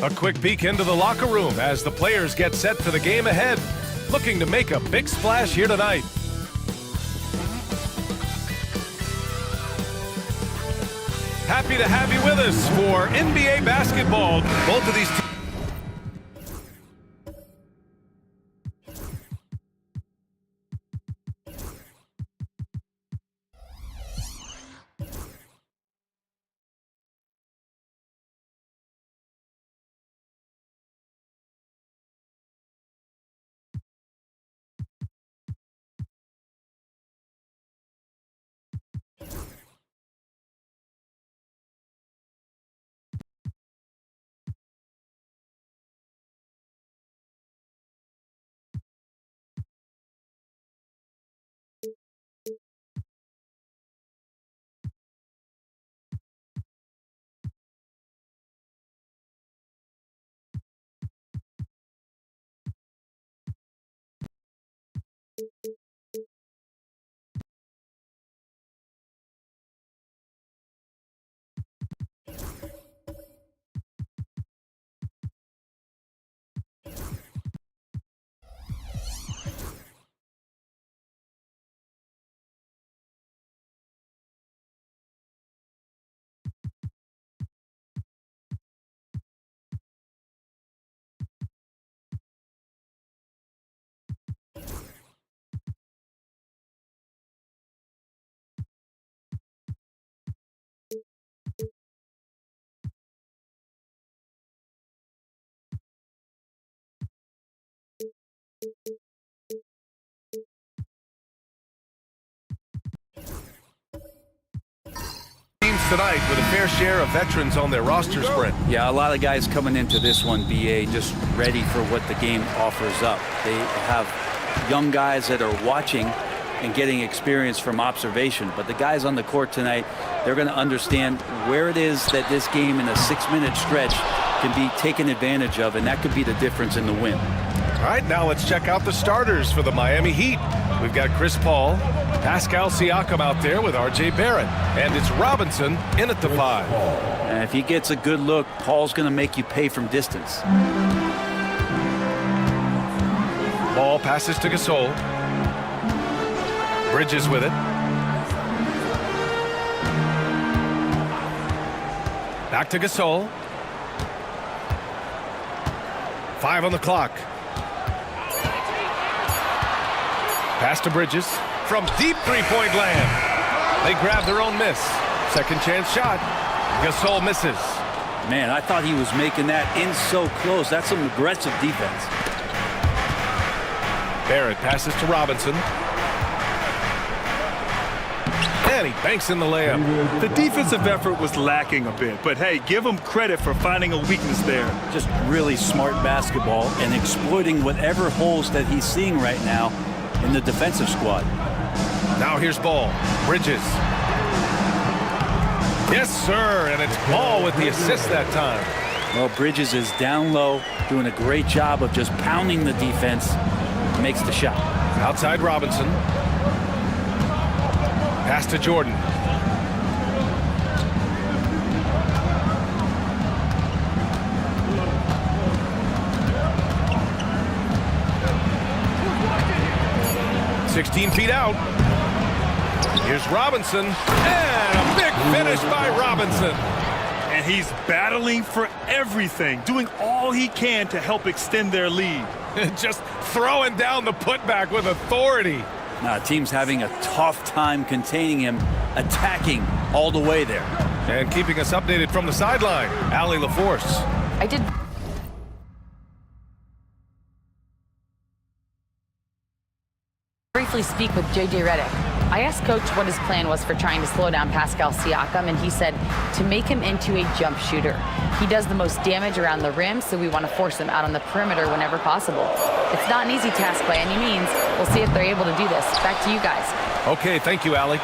A quick peek into the locker room as the players get set for the game ahead, looking to make a big splash here tonight. Happy to have you with us for NBA basketball. Both of these teams. Tonight with a fair share of veterans on their rosters, Brent. Yeah, a lot of guys coming into this one, BA, just ready for what the game offers up. They have young guys that are watching and getting experience from observation. But the guys on the court tonight, they're going to understand where it is that this game in a 6-minute stretch can be taken advantage of, and that could be the difference in the win. All right, now let's check out the starters for the Miami Heat. We've got Chris Paul, Pascal Siakam out there with R.J. Barrett, and it's Robinson in at the 5. And if he gets a good look, Paul's going to make you pay from distance. Ball passes to Gasol. Bridges with it. Back to Gasol. 5 on the clock. Pass to Bridges from deep three-point land. They grab their own miss. Second chance shot. Gasol misses. Man, I thought he was making that in so close. That's some aggressive defense. Barrett passes to Robinson. And he banks in the layup. The defensive effort was lacking a bit, but hey, give him credit for finding a weakness there. Just really smart basketball and exploiting whatever holes that he's seeing right now in the defensive squad. Now here's Ball. Bridges. Yes, sir, and it's Ball with the assist that time. Well, Bridges is down low, doing a great job of just pounding the defense. Makes the shot. Outside Robinson. Pass to Jordan. "16 feet out. Here's Robinson, and a big finish by Robinson. And he's battling for everything, doing all he can to help extend their lead. Just throwing down the putback with authority. Now, team's having a tough time containing him, attacking all the way there. And keeping us updated from the sideline, Allie LaForce. I did briefly speak with J.J. Redick. I asked Coach what his plan was for trying to slow down Pascal Siakam, and he said to make him into a jump shooter. He does the most damage around the rim, so we want to force him out on the perimeter whenever possible. It's not an easy task by any means. We'll see if they're able to do this. Back to you guys. Okay, thank you, Allie.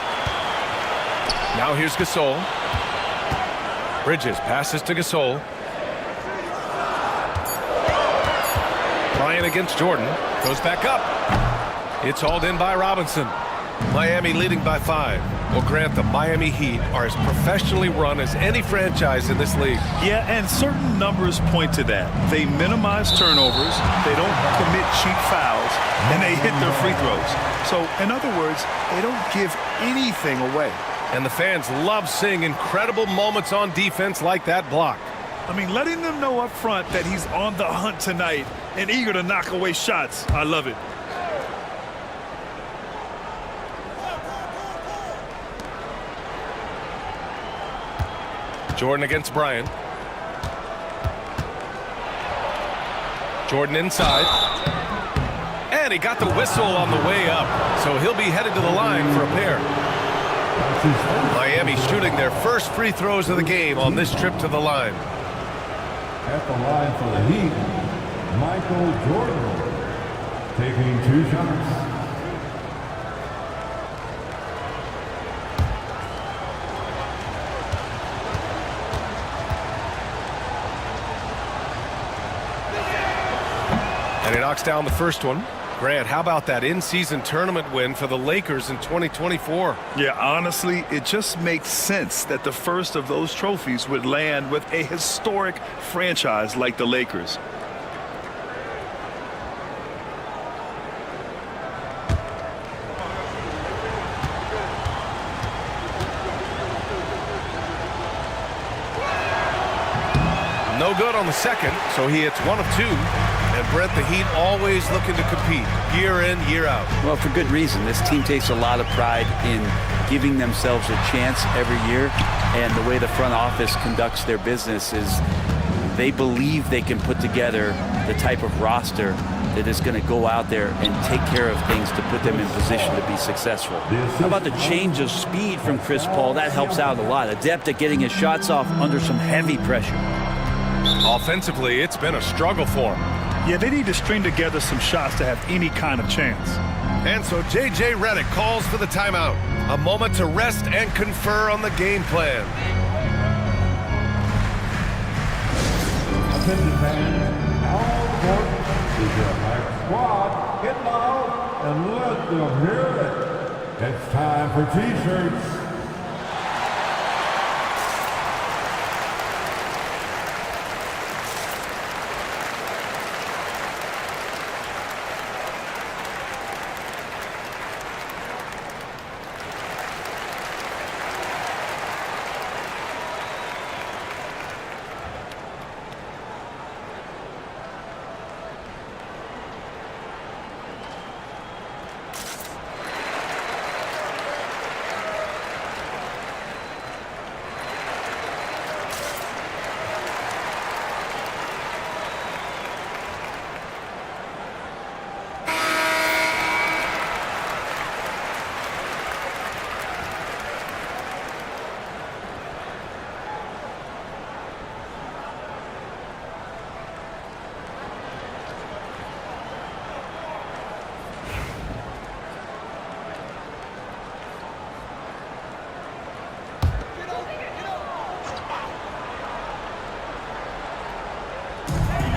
Now here's Gasol. Bridges passes to Gasol. Bryant against Jordan. Goes back up. It's hauled in by Robinson. Miami leading by 5. Well, Grant, the Miami Heat are as professionally run as any franchise in this league. Yeah, and certain numbers point to that. They minimize turnovers, they don't commit cheap fouls, and they hit their free throws. So, in other words, they don't give anything away. And the fans love seeing incredible moments on defense like that block. I mean, letting them know up front that he's on the hunt tonight and eager to knock away shots. I love it. Jordan against Bryant. Jordan inside. And he got the whistle on the way up, so he'll be headed to the line for a pair. Miami shooting their first free throws of the game on this trip to the line. At the line for the Heat, Michael Jordan taking 2 shots. And he knocks down the first one. Grant, how about that in-season tournament win for the Lakers in 2024? Yeah, honestly, it just makes sense that the first of those trophies would land with a historic franchise like the Lakers. No good on the second, so he hits 1 of 2. And Brent, the Heat always looking to compete year in, year out. Well, for good reason. This team takes a lot of pride in giving themselves a chance every year. And the way the front office conducts their business is they believe they can put together the type of roster that is going to go out there and take care of things to put them in position to be successful. How about the change of speed from Chris Paul? That helps out a lot. Adept at getting his shots off under some heavy pressure. Offensively, it's been a struggle for him. Yeah, they need to string together some shots to have any kind of chance. And so J.J. Redick calls for the timeout. A moment to rest and confer on the game plan. Attention fans, all sports is your black squad. Get loud and let them hear it. It's time for T-shirts.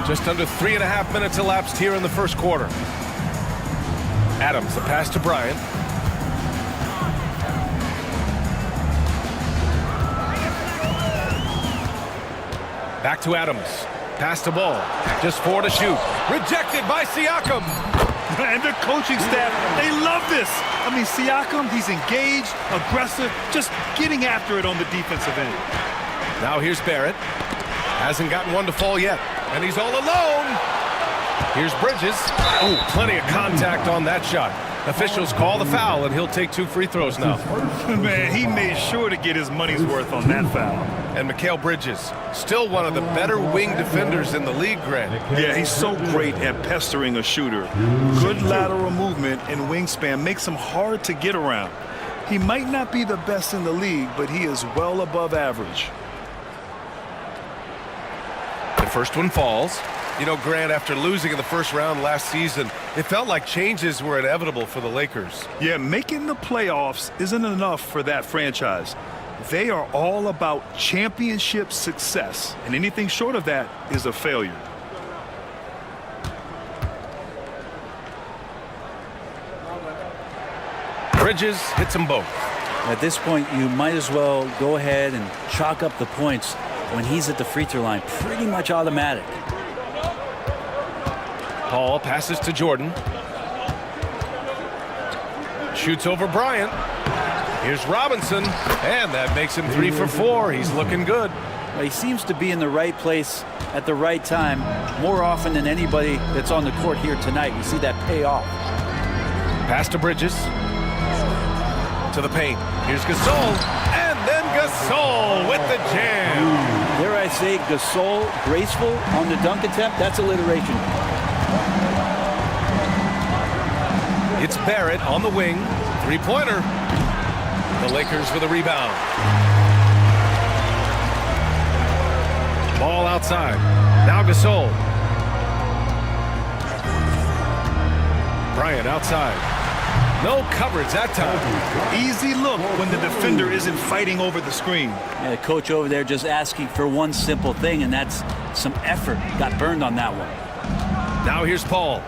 Just under 3.5 minutes elapsed here in the first quarter. Adams, the pass to Bryant. Back to Adams. Pass to Ball. Just 4 to shoot. Rejected by Siakam. And the coaching staff, they love this. I mean, Siakam, he's engaged, aggressive, just getting after it on the defensive end. Now here's Barrett. Hasn't gotten one to fall yet. And he's all alone. Here's Bridges. Oh, plenty of contact on that shot. Officials call the foul, and he'll take 2 free throws now. Man, he made sure to get his money's worth on that foul. And Mikal Bridges, still one of the better wing defenders in the league, Grant. Yeah, he's so great at pestering a shooter. Good lateral movement and wingspan makes him hard to get around. He might not be the best in the league, but he is well above average. The first one falls. You know, Grant, after losing in the first round last season, it felt like changes were inevitable for the Lakers. Yeah, making the playoffs isn't enough for that franchise. They are all about championship success, and anything short of that is a failure. Bridges hits them both. At this point, you might as well go ahead and chalk up the points when he's at the free throw line. Pretty much automatic. Paul passes to Jordan. Shoots over Bryant. Here's Robinson, and that makes him 3 for 4. He's looking good. Well, he seems to be in the right place at the right time more often than anybody that's on the court here tonight. We see that pay off. Pass to Bridges. To the paint. Here's Gasol, and then Gasol with the jam. Dare I say, Gasol graceful on the dunk attempt? That's alliteration. It's Barrett on the wing. Three-pointer. The Lakers with a rebound. Ball outside. Now Gasol. Bryant outside. No coverage that time. Easy look when the defender isn't fighting over the screen. Yeah, the coach over there just asking for one simple thing, and that's some effort. Got burned on that one. Now here's Paul.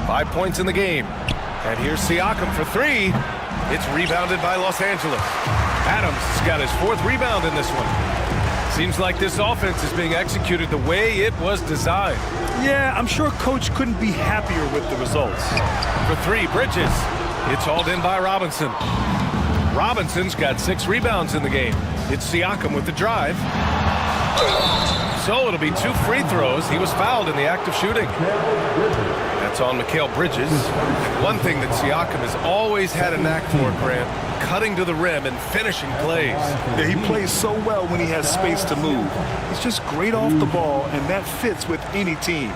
5 points in the game. And here's Siakam for 3. It's rebounded by Los Angeles. Adams has got his 4th rebound in this one. Seems like this offense is being executed the way it was designed. Yeah, I'm sure coach couldn't be happier with the results. For 3, Bridges. It's hauled in by Robinson. Robinson's got 6 rebounds in the game. It's Siakam with the drive. So it'll be 2 free throws. He was fouled in the act of shooting. That's on Mikal Bridges. One thing that Siakam has always had a knack for, Grant, cutting to the rim and finishing plays. Yeah, he plays so well when he has space to move. He's just great off the ball, and that fits with any team.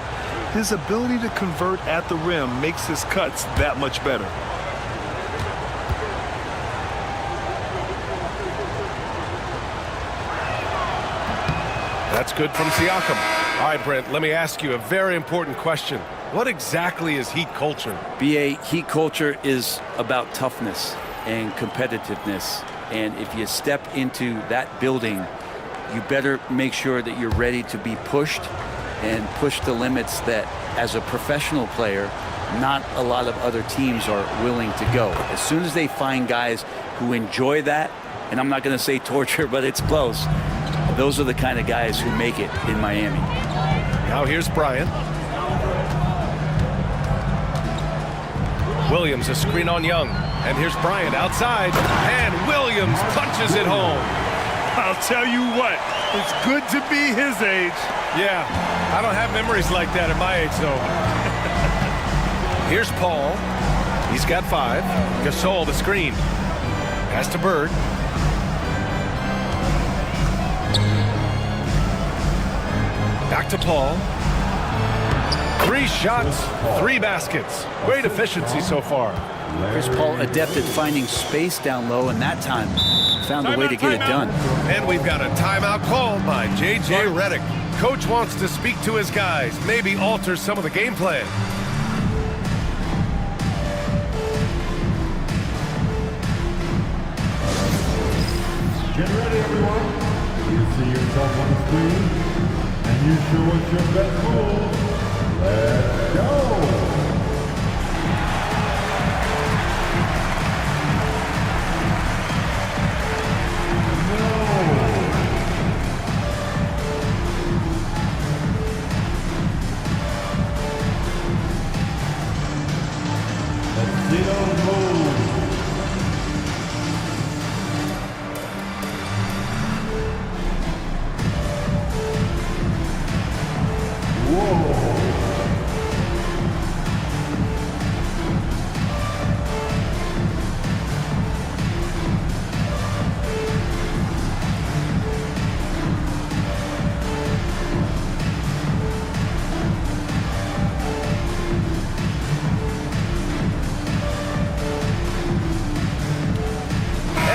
His ability to convert at the rim makes his cuts that much better. That's good from Siakam. All right, Brent, let me ask you a very important question. What exactly is Heat culture? BA, Heat culture is about toughness and competitiveness. And if you step into that building, you better make sure that you're ready to be pushed and push the limits that, as a professional player, not a lot of other teams are willing to go. As soon as they find guys who enjoy that, and I'm not going to say torture, but it's close, those are the kind of guys who make it in Miami. Now here's Bryant. Williams a screen on Young. And here's Bryant outside. And Williams punches it home. I'll tell you what, it's good to be his age. Yeah, I don't have memories like that at my age, though. Here's Paul. He's got 5. Gasol the screen. Pass to Bird. Back to Paul. 3 shots, 3 baskets. Great efficiency so far. Chris Paul adept at finding space down low, and that time found a way to get it done. And we've got a timeout called by J.J. Redick. Coach wants to speak to his guys, maybe alter some of the game plan. Get ready, everyone. You see yourself on the screen, and you show us your best move. Let's go. Let's see those moves.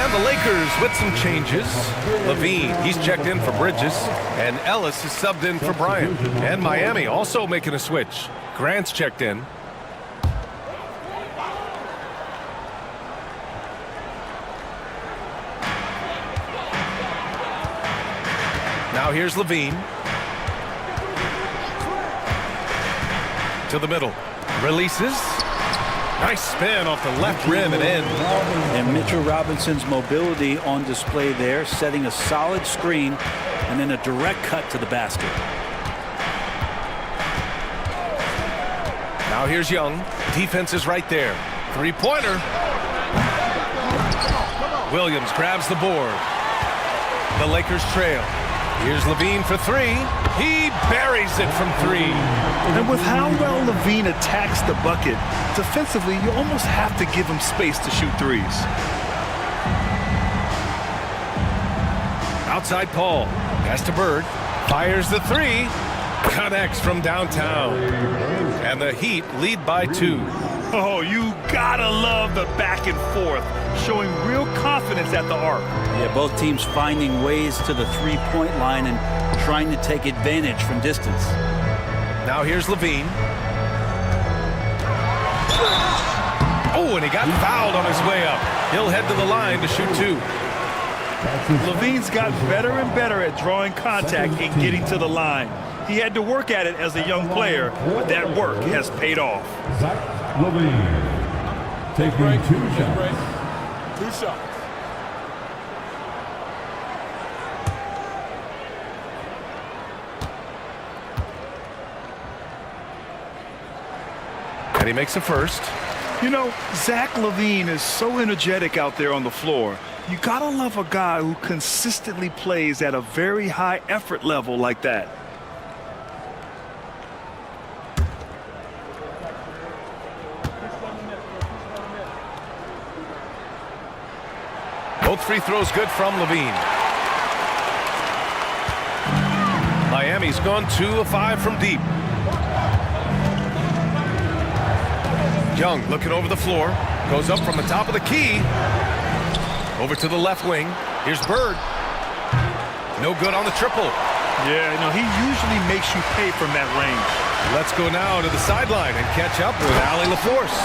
The Lakers with some changes. Levine, he's checked in for Bridges. And Ellis is subbed in for Bryant. And Miami also making a switch. Grant's checked in. Now here's Levine. To the middle. Releases. Nice spin off the left rim and in. And Mitchell Robinson's mobility on display there, setting a solid screen and then a direct cut to the basket. Now here's Young. Defense is right there. Three-pointer. Williams grabs the board. The Lakers trail. Here's Levine for three. He buries it from three. And with how well Levine attacks the bucket, defensively, you almost have to give him space to shoot threes. Outside Paul. Pass to Bird. Fires the three. Connects from downtown. And the Heat lead by 2. Oh, you gotta love the back and forth, showing real confidence at the arc. Yeah, both teams finding ways to the three-point line and trying to take advantage from distance. Now here's Levine. Oh, and he got fouled on his way up. He'll head to the line to shoot 2. Levine's got better and better at drawing contact and getting to the line. He had to work at it as a young player, but that work has paid off. Zach Levine taking 2 shots. 2 shots. And he makes a first. You know, Zach Levine is so energetic out there on the floor. You gotta love a guy who consistently plays at a very high effort level like that. Both free throws good from Levine. Miami's gone 2 of 5 from deep. Young looking over the floor. Goes up from the top of the key. Over to the left wing. Here's Bird. No good on the triple. Yeah, you know, he usually makes you pay from that range. Let's go now to the sideline and catch up with Allie LaForce.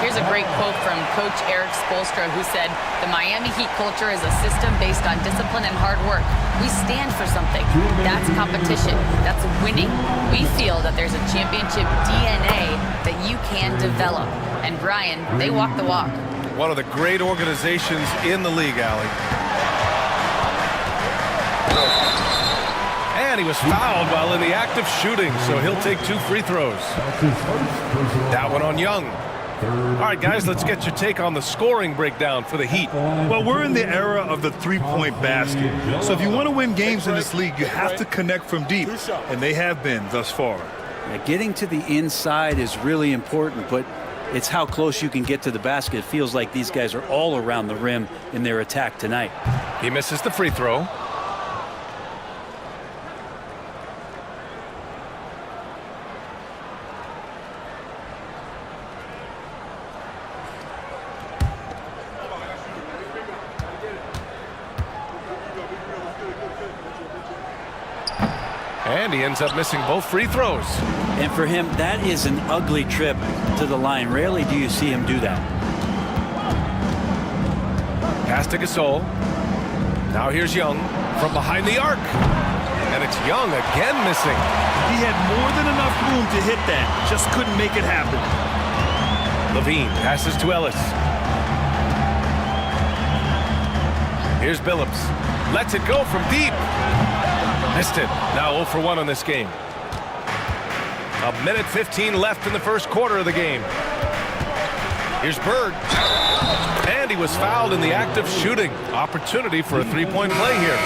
Here's a great quote from Coach Eric Spoelstra, who said, "The Miami Heat culture is a system based on discipline and hard work. We stand for something. That's competition. That's winning. We feel that there's a championship DNA that you can develop." And Brian, they walk the walk. One of the great organizations in the league, Allie. And he was fouled while in the act of shooting, so he'll take 2 free throws. That one on Young. All right, guys, let's get your take on the scoring breakdown for the Heat. Well, we're in the era of the three-point basket. So if you want to win games in this league, you have to connect from deep, and they have been thus far. Yeah, getting to the inside is really important, but it's how close you can get to the basket. It feels like these guys are all around the rim in their attack tonight. He misses the free throw. And he ends up missing both free throws. And for him, that is an ugly trip to the line. Rarely do you see him do that. Pass to Gasol. Now here's Young from behind the arc. And it's Young again missing. He had more than enough room to hit that, just couldn't make it happen. Levine passes to Ellis. Here's Billups. Lets it go from deep. Missed it. Now 0 for 1 on this game. 1:15 left in the first quarter of the game. Here's Bird. And he was fouled in the act of shooting. Opportunity for a three-point play here.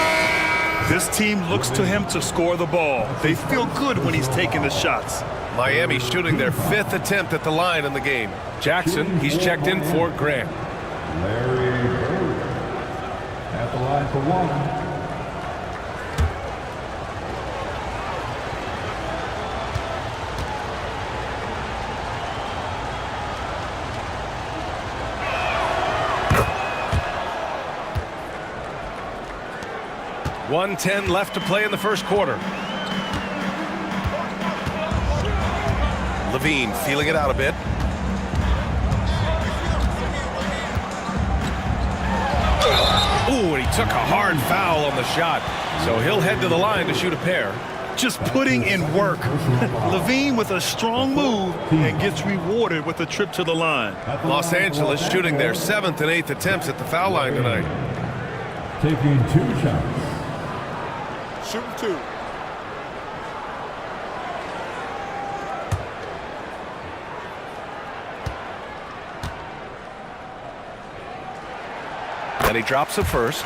This team looks to him to score the ball. They feel good when he's taking the shots. Miami shooting their 5th attempt at the line in the game. Jackson, he's checked in for Grant. Larry Bird at the line for 1. .110 left to play in the first quarter. Levine feeling it out a bit. Ooh, and he took a hard foul on the shot. So he'll head to the line to shoot a pair. just putting in work. Levine with a strong move and gets rewarded with a trip to the line. Los Angeles shooting their 7th and 8th attempts at the foul line tonight. Taking 2 shots. Shooting 2. And he drops it first.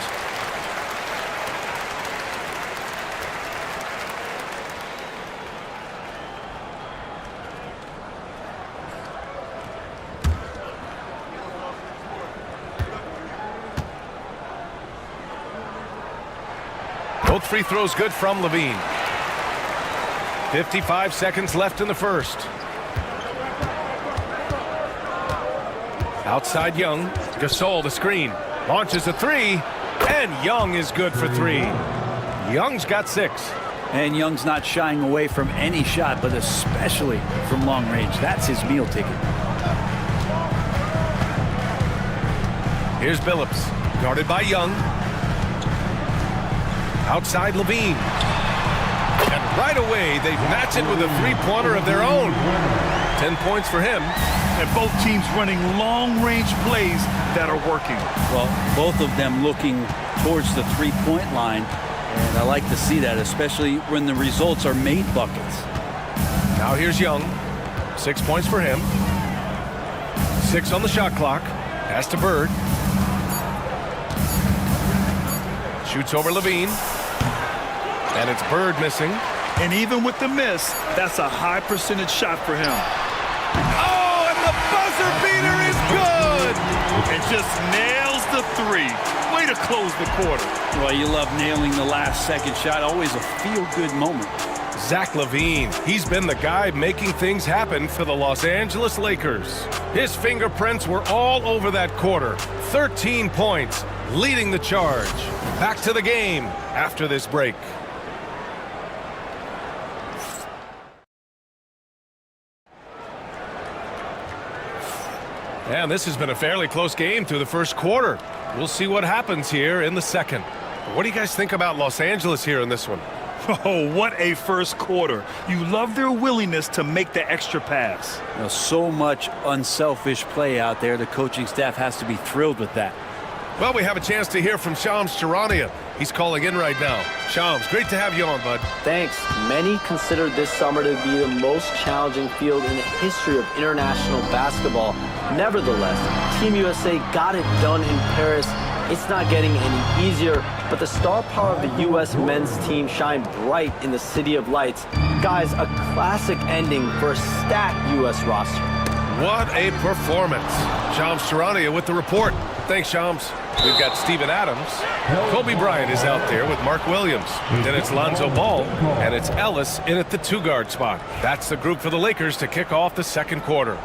Both free throws good from Levine. 55 seconds left in the first. Outside Young. Gasol the screen. Launches a 3. And Young is good for 3. Young's got 6. And Young's not shying away from any shot, but especially from long range. That's his meal ticket. Here's Billups. Guarded by Young. Outside Levine. And right away, they match it with a 3-pointer of their own. 10 points for him. And both teams running long-range plays that are working. Well, both of them looking towards the three-point line. And I like to see that, especially when the results are made buckets. Now here's Young. 6 points for him. 6 on the shot clock. Pass to Bird. Shoots over Levine. And it's Bird missing. And even with the miss, that's a high percentage shot for him. Oh, and the buzzer beater is good! And just nails the 3. Way to close the quarter. Well, you love nailing the last second shot. Always a feel-good moment. Zach LaVine, he's been the guy making things happen for the Los Angeles Lakers. His fingerprints were all over that quarter. 13 points, leading the charge. Back to the game after this break. And this has been a fairly close game through the first quarter. We'll see what happens here in the second. What do you guys think about Los Angeles here in this one? Oh, what a first quarter. You love their willingness to make the extra pass. You know, so much unselfish play out there. The coaching staff has to be thrilled with that. Well, we have a chance to hear from Shams Charania. He's calling in right now. Shams, great to have you on, bud. Thanks. Many consider this summer to be the most challenging field in the history of international basketball. Nevertheless, Team USA got it done in Paris. It's not getting any easier, but the star power of the U.S. men's team shined bright in the City of Lights. Guys, a classic ending for a stacked U.S. roster. What a performance. Shams Charania with the report. Thanks, Shams. We've got Steven Adams. Kobe Bryant is out there with Mark Williams. Then it's Lonzo Ball, and it's Ellis in at the 2-guard spot. That's the group for the Lakers to kick off the second quarter.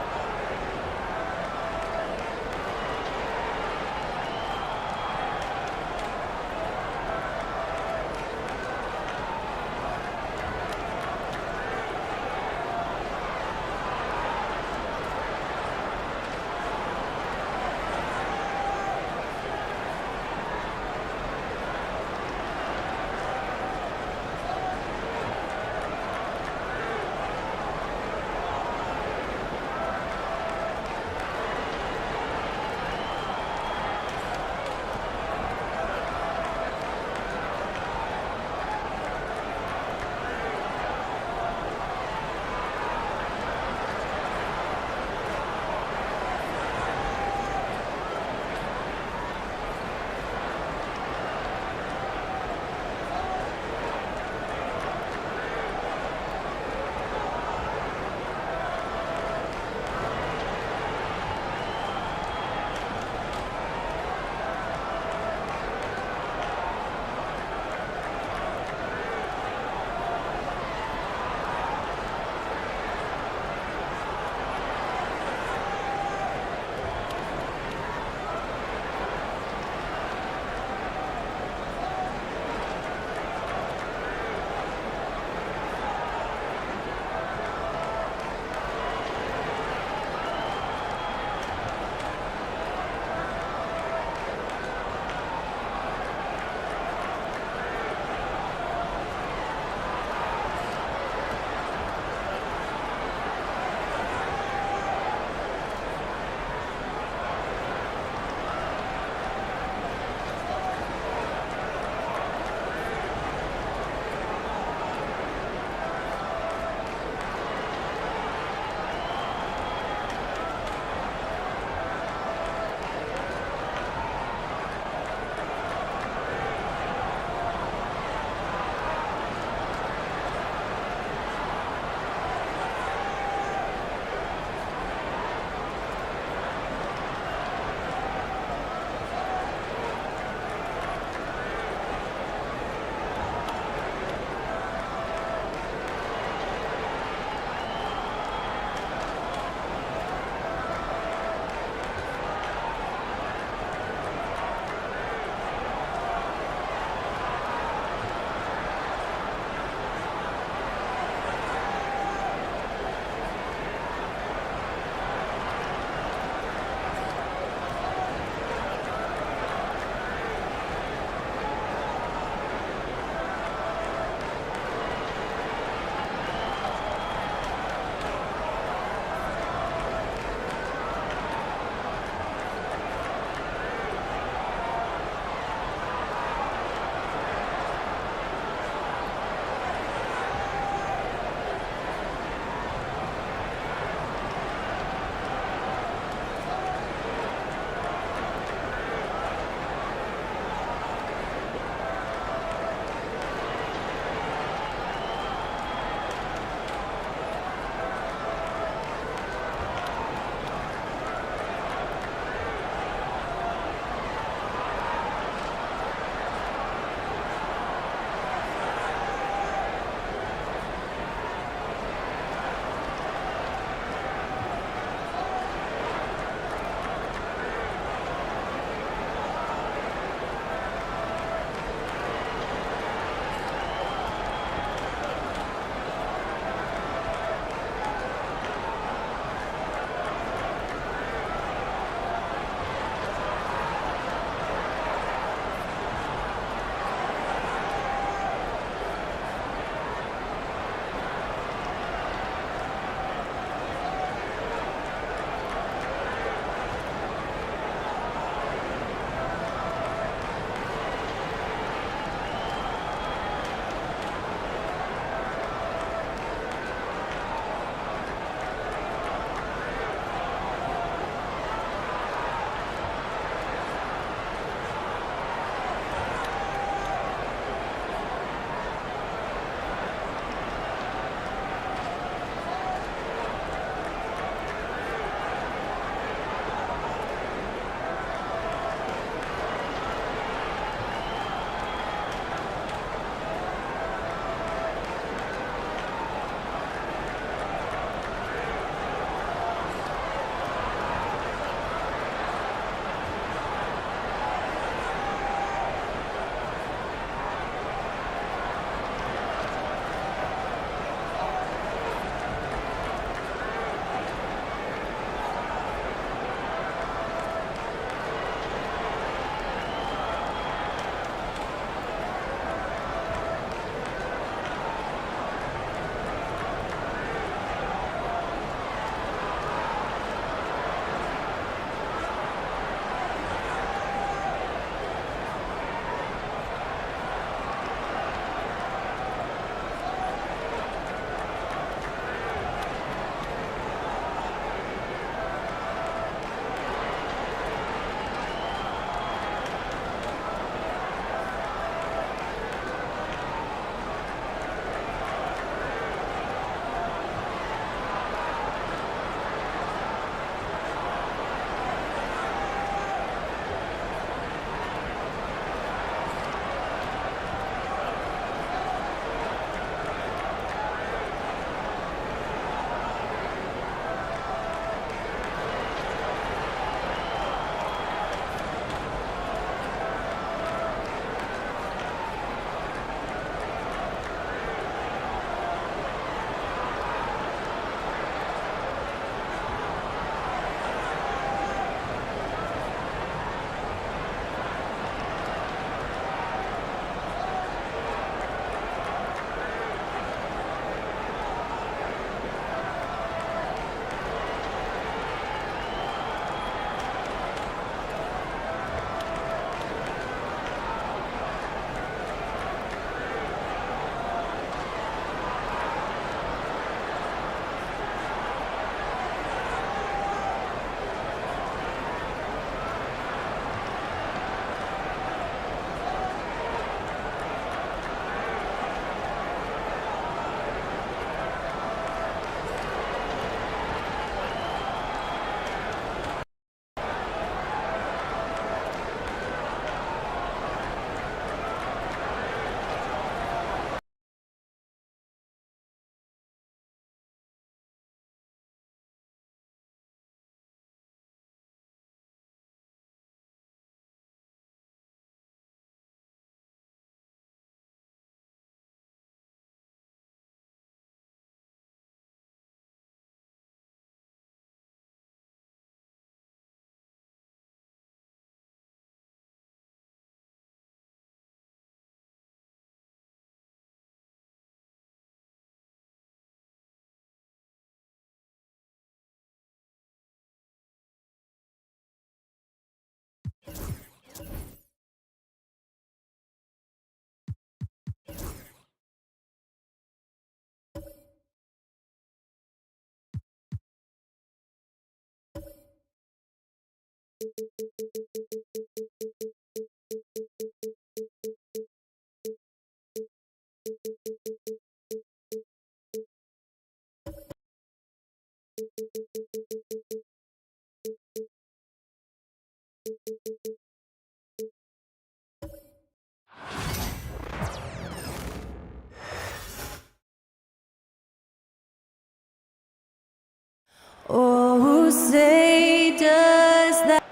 Oh, say does that.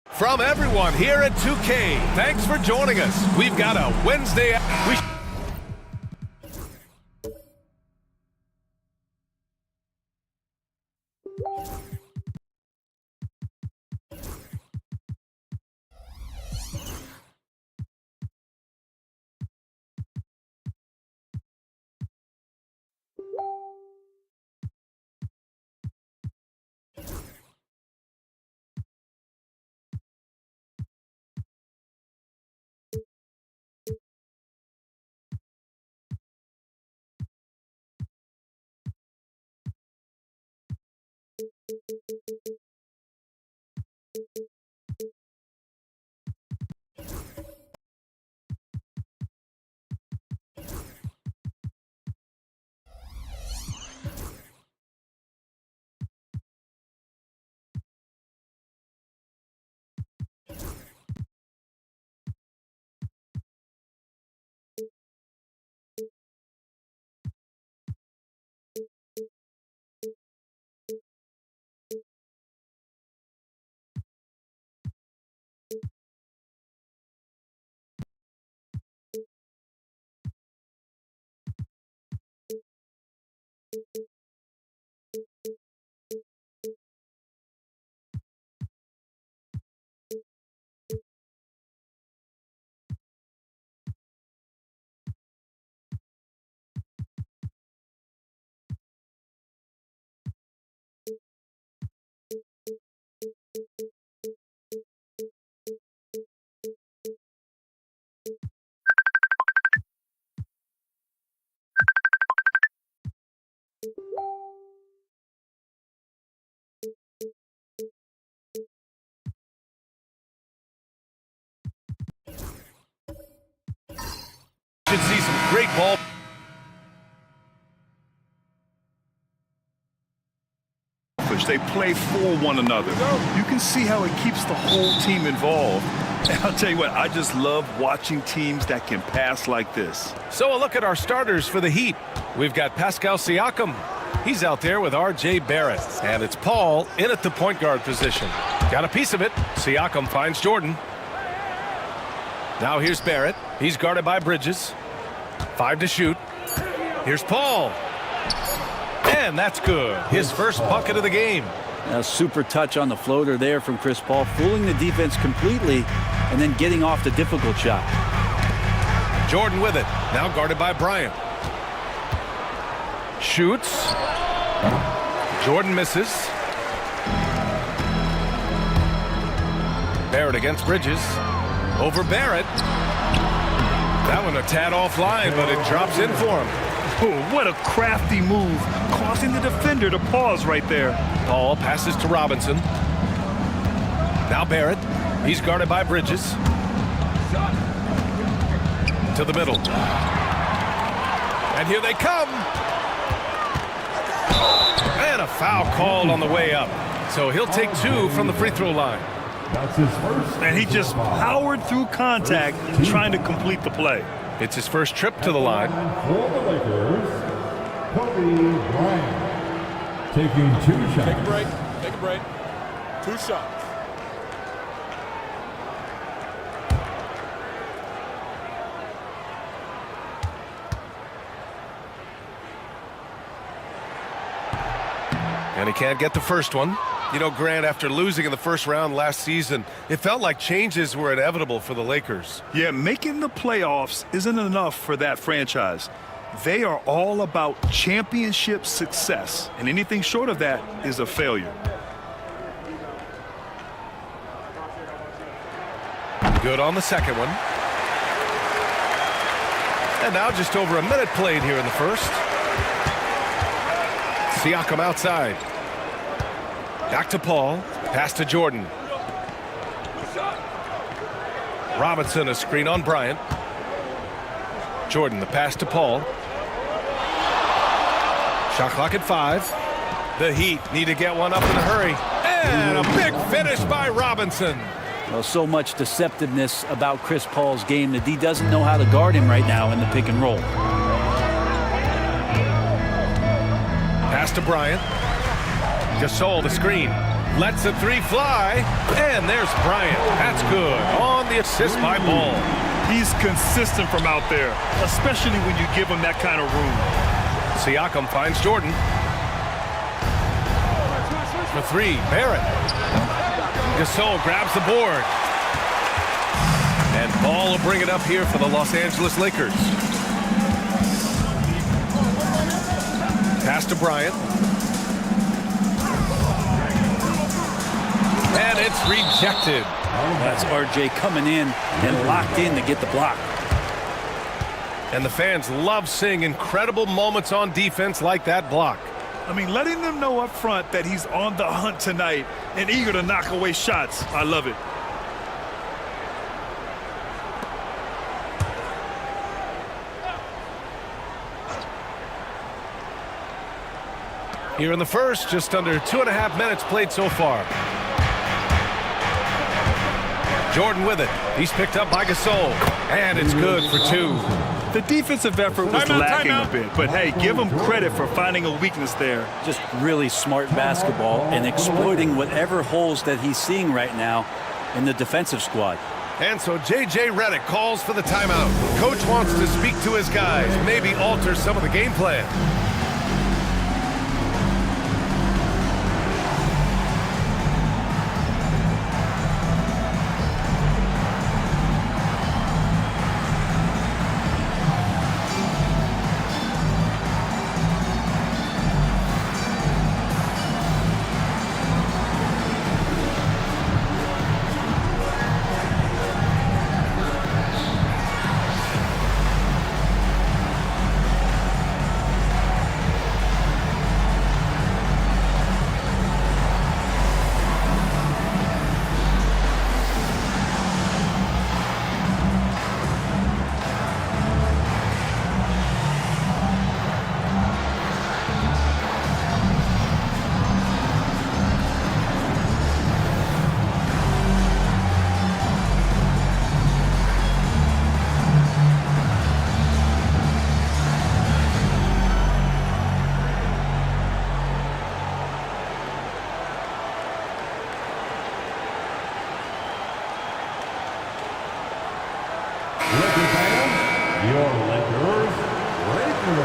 From everyone here at 2K, thanks for joining us. We've got a Wednesday. Should see some great ball. They play for one another. You can see how it keeps the whole team involved. And I'll tell you what, I just love watching teams that can pass like this. So a look at our starters for the Heat. We've got Pascal Siakam. He's out there with R.J. Barrett. And it's Paul in at the point guard position. Got a piece of it. Siakam finds Jordan. Now here's Barrett. He's guarded by Bridges. 5 to shoot. Here's Paul. And that's good. His first bucket of the game. A super touch on the floater there from Chris Paul, fooling the defense completely and then getting off the difficult shot. Jordan with it. Now guarded by Bryant. Shoots. Jordan misses. Barrett against Bridges. Over Barrett. That one a tad offline, but it drops in for him. Oh, what a crafty move, causing the defender to pause right there. Paul passes to Robinson. Now Barrett. He's guarded by Bridges. To the middle. And here they come. And a foul called on the way up. So he'll take 2 from the free throw line. That's his first. And he just powered through contact trying to complete the play. It's his first trip to the line. For the Lakers, Kobe Bryant taking 2 shots. Take a break. Take a break. 2 shots. And he can't get the first one. You know, Grant, after losing in the first round last season, it felt like changes were inevitable for the Lakers. Yeah, making the playoffs isn't enough for that franchise. They are all about championship success, and anything short of that is a failure. Good on the second one. And now just over a minute played here in the first. Siakam outside. Back to Paul. Pass to Jordan. Robinson, a screen on Bryant. Jordan, the pass to Paul. Shot clock at 5. The Heat need to get one up in a hurry. And a big finish by Robinson. Well, so much deceptiveness about Chris Paul's game that he doesn't know how to guard him right now in the pick and roll. Pass to Bryant. Gasol, the screen. Lets the 3 fly. And there's Bryant. That's good. On the assist by Ball. He's consistent from out there, especially when you give him that kind of room. Siakam finds Jordan. For 3, Barrett. Gasol grabs the board. And Ball will bring it up here for the Los Angeles Lakers. Pass to Bryant. And it's rejected. That's RJ coming in and locked in to get the block. And the fans love seeing incredible moments on defense like that block. I mean, letting them know up front that he's on the hunt tonight and eager to knock away shots. I love it. Here in the first, just under 2.5 minutes played so far. Jordan with it. He's picked up by Gasol. And it's good for 2. The defensive effort was lacking a bit, but hey, give him credit for finding a weakness there. Just really smart basketball and exploiting whatever holes that he's seeing right now in the defensive squad. And so J.J. Redick calls for the timeout. Coach wants to speak to his guys, maybe alter some of the game plan. Your Lakers, make some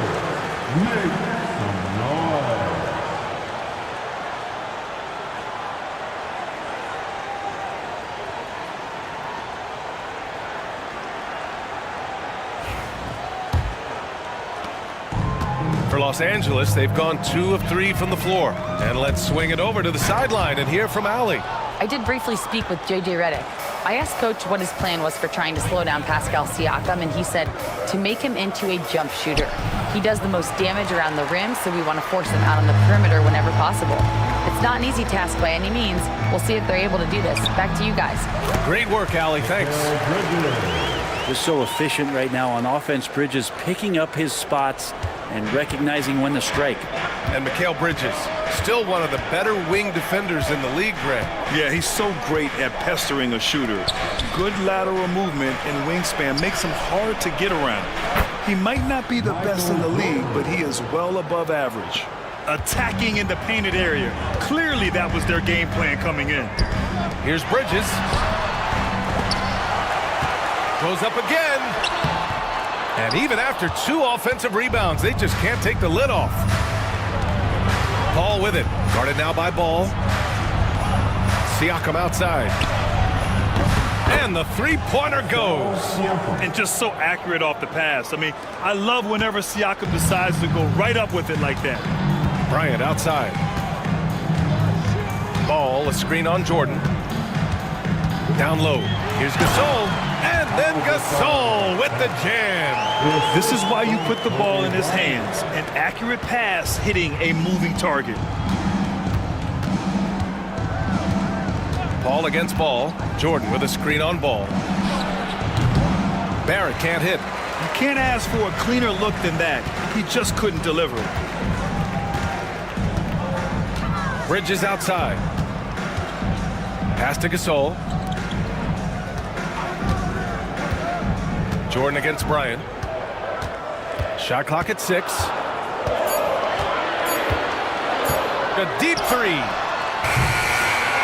noise. For Los Angeles, they've gone 2 of 3 from the floor. And let's swing it over to the sideline and hear from Allie. I did briefly speak with J.J. Redick. I asked Coach what his plan was for trying to slow down Pascal Siakam, and he said to make him into a jump shooter. He does the most damage around the rim, so we want to force him out on the perimeter whenever possible. It's not an easy task by any means. We'll see if they're able to do this. Back to you guys. Great work, Allie. Thanks. Just so efficient right now on offense. Bridges picking up his spots and recognizing when to strike. And Mikal Bridges, still one of the better wing defenders in the league, Greg. Yeah, he's so great at pestering a shooter. Good lateral movement and wingspan makes him hard to get around. He might not be the best in the league, but he is well above average. Attacking in the painted area. Clearly that was their game plan coming in. Here's Bridges. Goes up again. And even after 2 offensive rebounds, they just can't take the lid off. Paul with it. Guarded now by Ball. Siakam outside. And the 3-pointer goes. And just so accurate off the pass. I mean, I love whenever Siakam decides to go right up with it like that. Bryant outside. Ball, a screen on Jordan. Down low. Here's Gasol. And then Gasol with the jam. This is why you put the ball in his hands. An accurate pass hitting a moving target. Paul against ball. Jordan with a screen on ball. Barrett can't hit. You can't ask for a cleaner look than that. He just couldn't deliver it. Bridges outside. Pass to Gasol. Jordan against Bryant. Shot clock at 6. A deep three.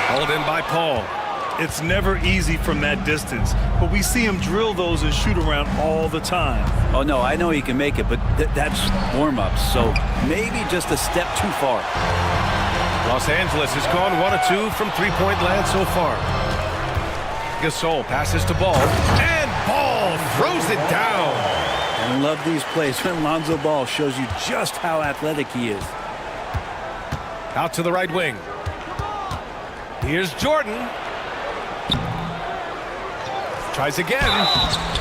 Hauled in by Paul. It's never easy from that distance, but we see him drill those and shoot around all the time. Oh, no, I know he can make it, but that's warm-ups, so maybe just a step too far. Los Angeles has gone 1 of 2 from three-point land so far. Gasol passes to Ball, and Ball throws it down. I love these plays when Lonzo Ball shows you just how athletic he is. Out to the right wing. Here's Jordan. Tries again,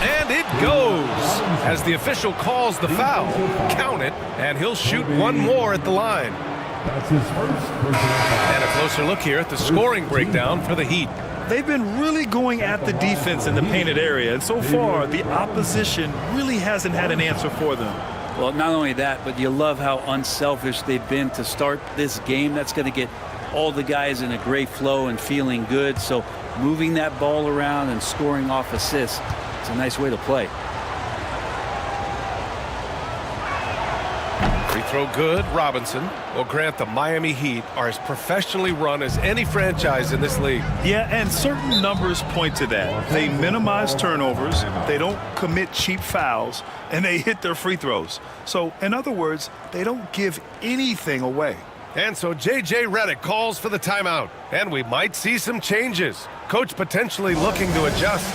and it goes. As the official calls the foul, count it, and he'll shoot one more at the line. That's his first personal foul. And a closer look here at the scoring breakdown for the Heat. They've been really going at the defense in the painted area, and so far the opposition really hasn't had an answer for them. Well, not only that, but you love how unselfish they've been to start this game. That's going to get all the guys in a great flow and feeling good. So moving that ball around and scoring off assists, it's a nice way to play. Free throw good, Robinson. Well, Grant, the Miami Heat are as professionally run as any franchise in this league. Yeah, and certain numbers point to that. They minimize turnovers, they don't commit cheap fouls, and they hit their free throws. So, in other words, they don't give anything away. And so J.J. Redick calls for the timeout, and we might see some changes. Coach potentially looking to adjust.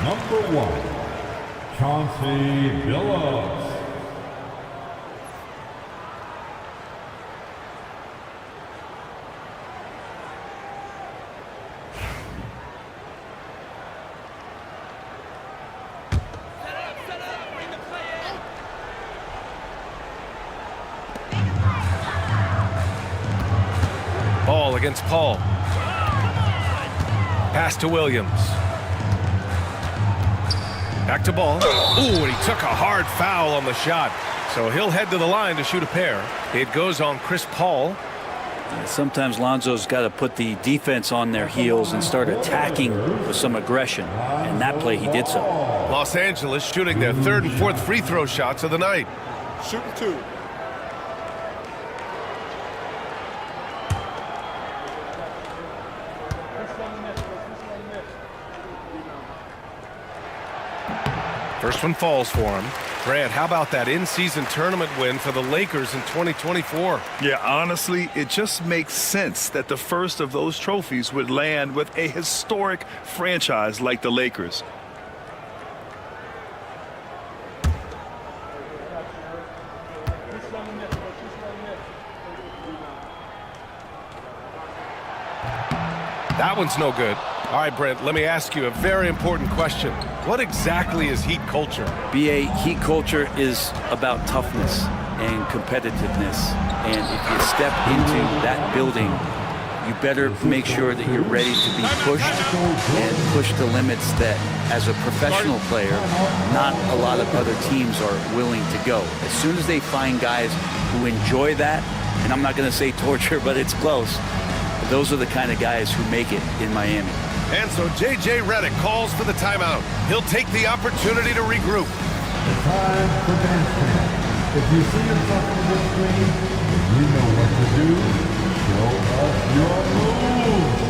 Number 1, Chauncey Billups. Ball against Paul. Pass to Williams. Back to Ball. Ooh, and he took a hard foul on the shot. So he'll head to the line to shoot a pair. It goes on Chris Paul. Sometimes Lonzo's got to put the defense on their heels and start attacking with some aggression. And that play, he did so. Los Angeles shooting their third and fourth free throw shots of the night. Shooting 2. First one falls for him. Grant, how about that in-season tournament win for the Lakers in 2024? Yeah, honestly, it just makes sense that the first of those trophies would land with a historic franchise like the Lakers. That one's no good. All right, Brent, let me ask you a very important question. What exactly is Heat culture? BA, Heat culture is about toughness and competitiveness. And if you step into that building you better make sure that you're ready to be pushed and push the limits that, as a professional player, not a lot of other teams are willing to go. As soon as they find guys who enjoy that, and I'm not going to say torture, but it's close, those are the kind of guys who make it in Miami. And so J.J. Redick calls for the timeout. He'll take the opportunity to regroup. Time for bandstand. If you see yourself on the screen, you know what to do. Show us your moves.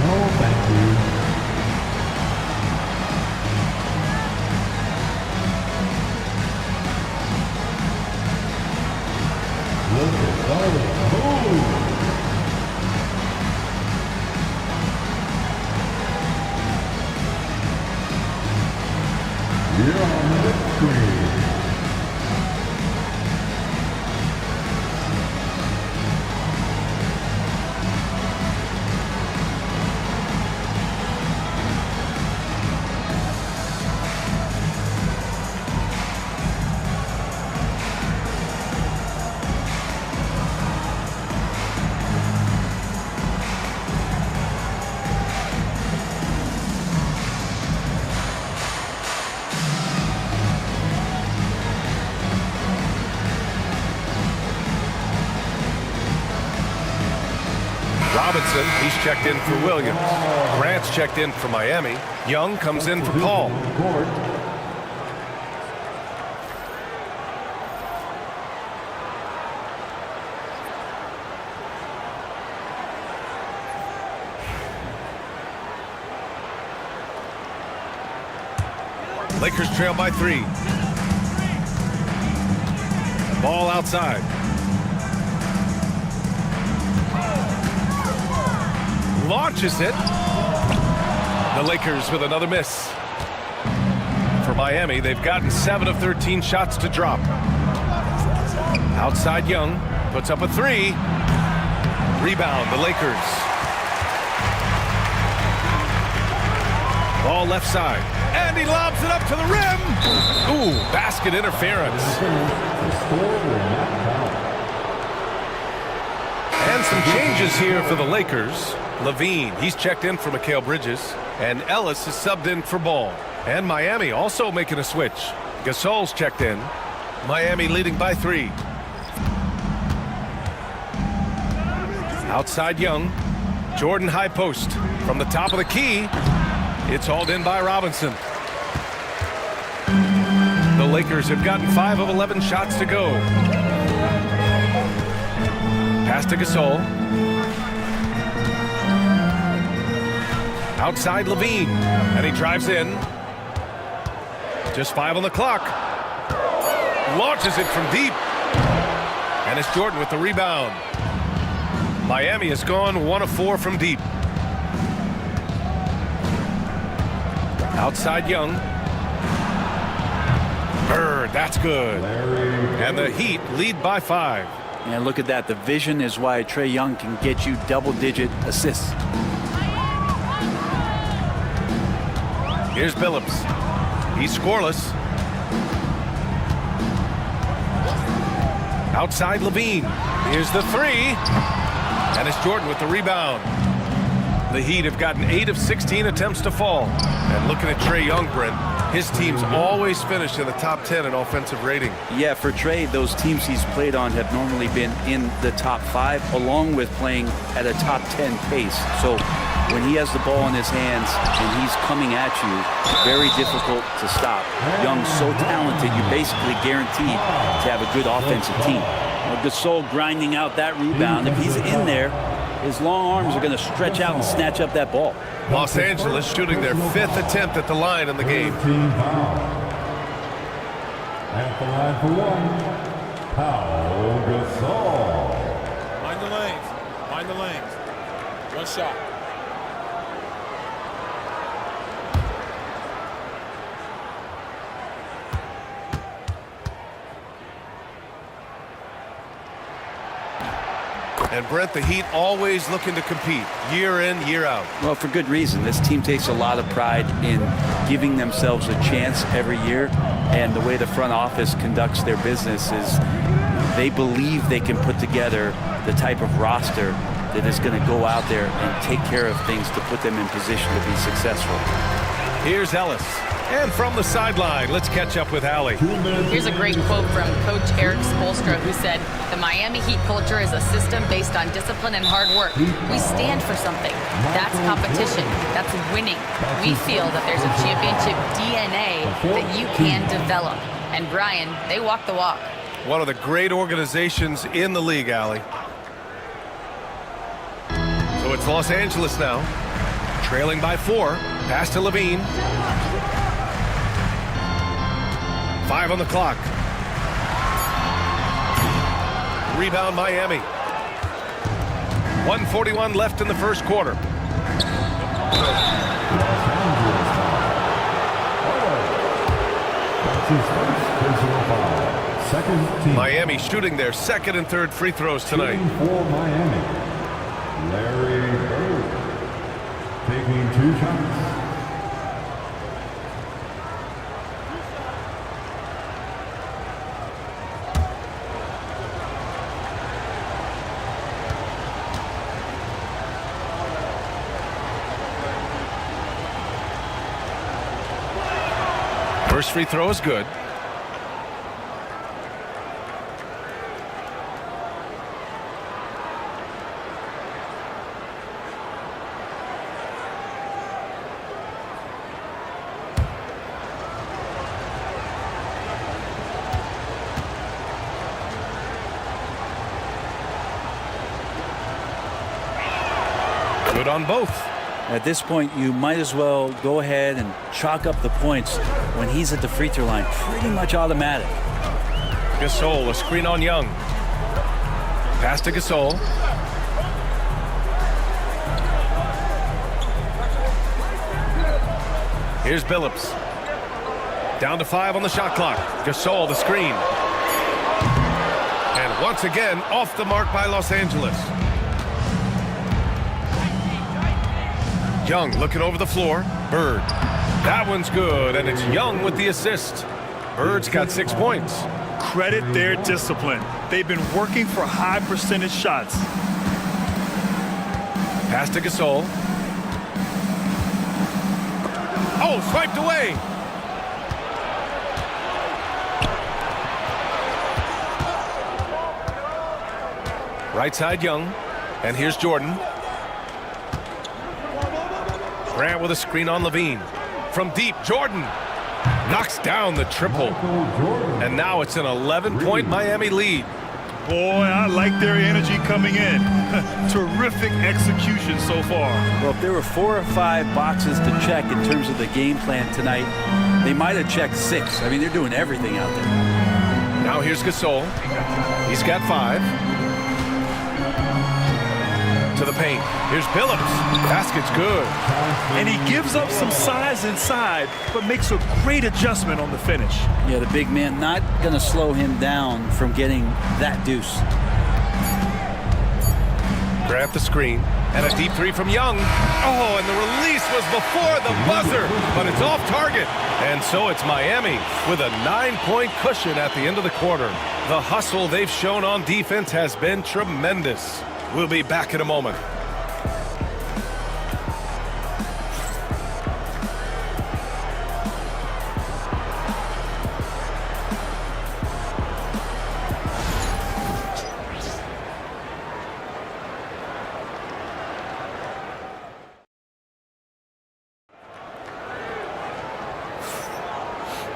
No, thank you. Look at those moves. You're on the screen. Robinson, he's checked in for Williams. Grant's checked in for Miami. Young comes in for Paul. Lakers trail by 3. Ball outside. Launches it. The Lakers with another miss. For Miami, they've gotten 7 of 13 shots to drop. Outside Young puts up a 3. Rebound, the Lakers. Ball left side. And he lobs it up to the rim. Ooh, basket interference. And some changes here for the Lakers. Levine, he's checked in for Mikal Bridges. And Ellis is subbed in for Ball. And Miami also making a switch. Gasol's checked in. Miami leading by 3. Outside Young. Jordan high post. From the top of the key. It's hauled in by Robinson. The Lakers have gotten 5 of 11 shots to go. Pass to Gasol. Outside Levine. And he drives in. Just 5 on the clock. Launches it from deep. And it's Jordan with the rebound. Miami has gone 1 of 4 from deep. Outside Young. Bird, that's good. And the Heat lead by 5. And look at that. The vision is why Trae Young can get you double-digit assists. Here's Billups. He's scoreless. Outside Levine. Here's the 3. And it's Jordan with the rebound. The Heat have gotten 8 of 16 attempts to fall. And looking at Trae Young, Brent, his teams always finish in the top 10 in offensive rating. Yeah, for Trae, those teams he's played on have normally been in the top 5, along with playing at a top 10 pace. So when he has the ball in his hands and he's coming at you, very difficult to stop. Young's so talented, you're basically guaranteed to have a good offensive team. Gasol grinding out that rebound. If he's in there, his long arms are going to stretch out and snatch up that ball. Los Angeles shooting their 5th attempt at the line in the game. At the line for 1, Paul Gasol. Mind the lanes. Mind the lanes. 1 shot. And Brent, the Heat always looking to compete year in, year out. Well, for good reason. This team takes a lot of pride in giving themselves a chance every year. And the way the front office conducts their business is they believe they can put together the type of roster that is going to go out there and take care of things to put them in position to be successful. Here's Ellis. And from the sideline, let's catch up with Allie. Here's a great quote from Coach Eric Spoelstra, who said, "The Miami Heat culture is a system based on discipline and hard work. We stand for something. That's competition. That's winning. We feel that there's a championship DNA that you can develop." And Brian, they walk the walk. One of the great organizations in the league, Allie. So it's Los Angeles now, trailing by 4. Pass to Levine. 5 on the clock. Rebound Miami. 1:41 left in the first quarter. Miami shooting their second and third free throws tonight. For Miami, Larry Bird taking 2 shots. First free throw is good. Good on both. At this point, you might as well go ahead and chalk up the points when he's at the free throw line. Pretty much automatic. Gasol, a screen on Young. Pass to Gasol. Here's Billups. Down to 5 on the shot clock. Gasol, the screen. And once again, off the mark by Los Angeles. Young looking over the floor. Bird. That one's good, and it's Young with the assist. Bird's got 6 points. Credit their discipline. They've been working for high percentage shots. Pass to Gasol. Oh, swiped away. Right side Young. And here's Jordan. Grant with a screen on Levine. From deep, Jordan knocks down the triple. And now it's an 11-point Miami lead. Boy, I like their energy coming in. Terrific execution so far. Well, if there were 4 or 5 boxes to check in terms of the game plan tonight, they might have checked 6. I mean, they're doing everything out there. Now here's Gasol. He's got 5. To the paint. Here's Billups. Basket's good. And he gives up some size inside, but makes a great adjustment on the finish. Yeah, the big man not going to slow him down from getting that deuce. Grant the screen. And a deep 3 from Young. Oh, and the release was before the buzzer, but it's off target. And so it's Miami with a 9-point cushion at the end of the quarter. The hustle they've shown on defense has been tremendous. We'll be back in a moment.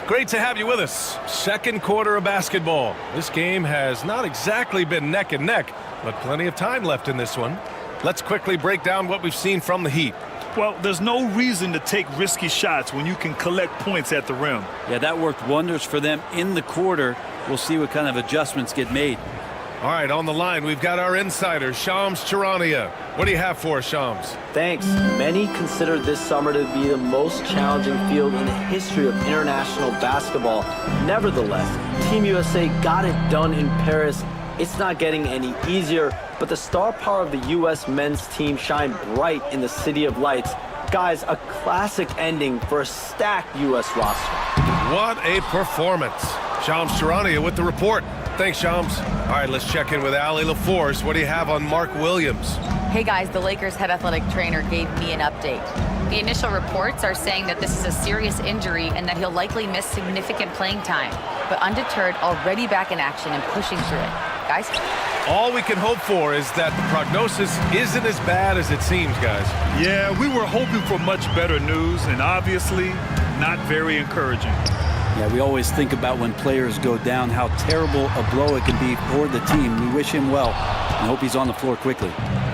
Great to have you with us. Second quarter of basketball. This game has not exactly been neck and neck, but plenty of time left in this one. Let's quickly break down what we've seen from the Heat. Well, there's no reason to take risky shots when you can collect points at the rim. Yeah, that worked wonders for them in the quarter. We'll see what kind of adjustments get made. All right, on the line, we've got our insider, Shams Charania. What do you have for us, Shams? Thanks. Many consider this summer to be the most challenging field in the history of international basketball. Nevertheless, Team USA got it done in Paris. It's not getting any easier, but the star power of the U.S. men's team shined bright in the City of Lights. Guys, a classic ending for a stacked U.S. roster. What a performance. Shams Charania with the report. Thanks, Shams. All right, let's check in with Allie LaForce. What do you have on Mark Williams? Hey guys, the Lakers head athletic trainer gave me an update. The initial reports are saying that this is a serious injury and that he'll likely miss significant playing time, but undeterred, already back in action and pushing through it. Guys? All we can hope for is that the prognosis isn't as bad as it seems, guys. Yeah, we were hoping for much better news, and obviously not very encouraging. Yeah, we always think about when players go down, how terrible a blow it can be for the team. We wish him well and hope he's on the floor quickly.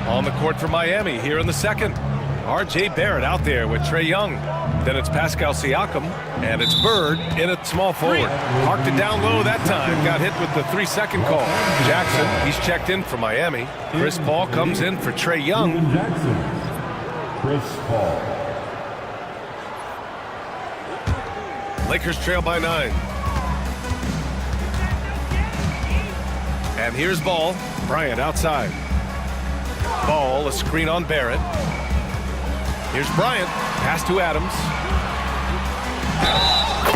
On the court for Miami here in the second. R.J. Barrett out there with Trae Young. Then it's Pascal Siakam, and it's Bird in at small forward. Parked it down low that time. Got hit with the 3-second call. Jackson, he's checked in for Miami. Chris Paul comes in for Trae Young. Jackson. Chris Paul. Lakers trail by 9. And here's Ball. Bryant outside. Ball, a screen on Barrett. Here's Bryant. Pass to Adams.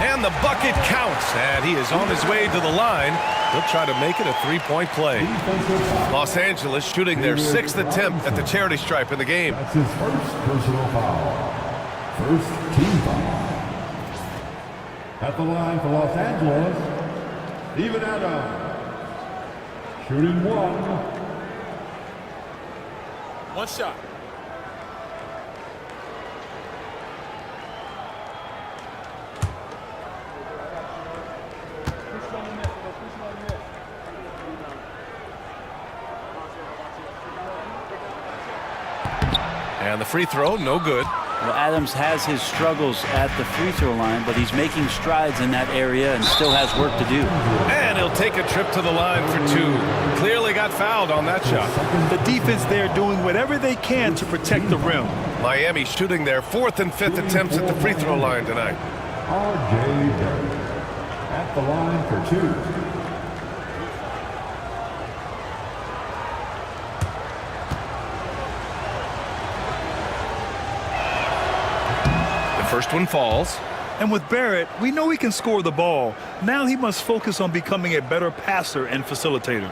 And the bucket counts. And he is on his way to the line. He'll try to make it a three-point play. Los Angeles shooting their 6th attempt at the charity stripe in the game. That's his first personal foul. First team foul. At the line for Los Angeles, Steven Adams. Shooting one. One shot. And the free throw, no good. Well, Adams has his struggles at the free throw line, but he's making strides in that area and still has work to do. And he'll take a trip to the line for 2. Clearly got fouled on that shot. The defense there doing whatever they can to protect the rim. Miami shooting their 4th and 5th attempts at the free throw line tonight. R.J. Barrett. At the line for 2. First one falls. And with Barrett, we know he can score the ball. Now he must focus on becoming a better passer and facilitator.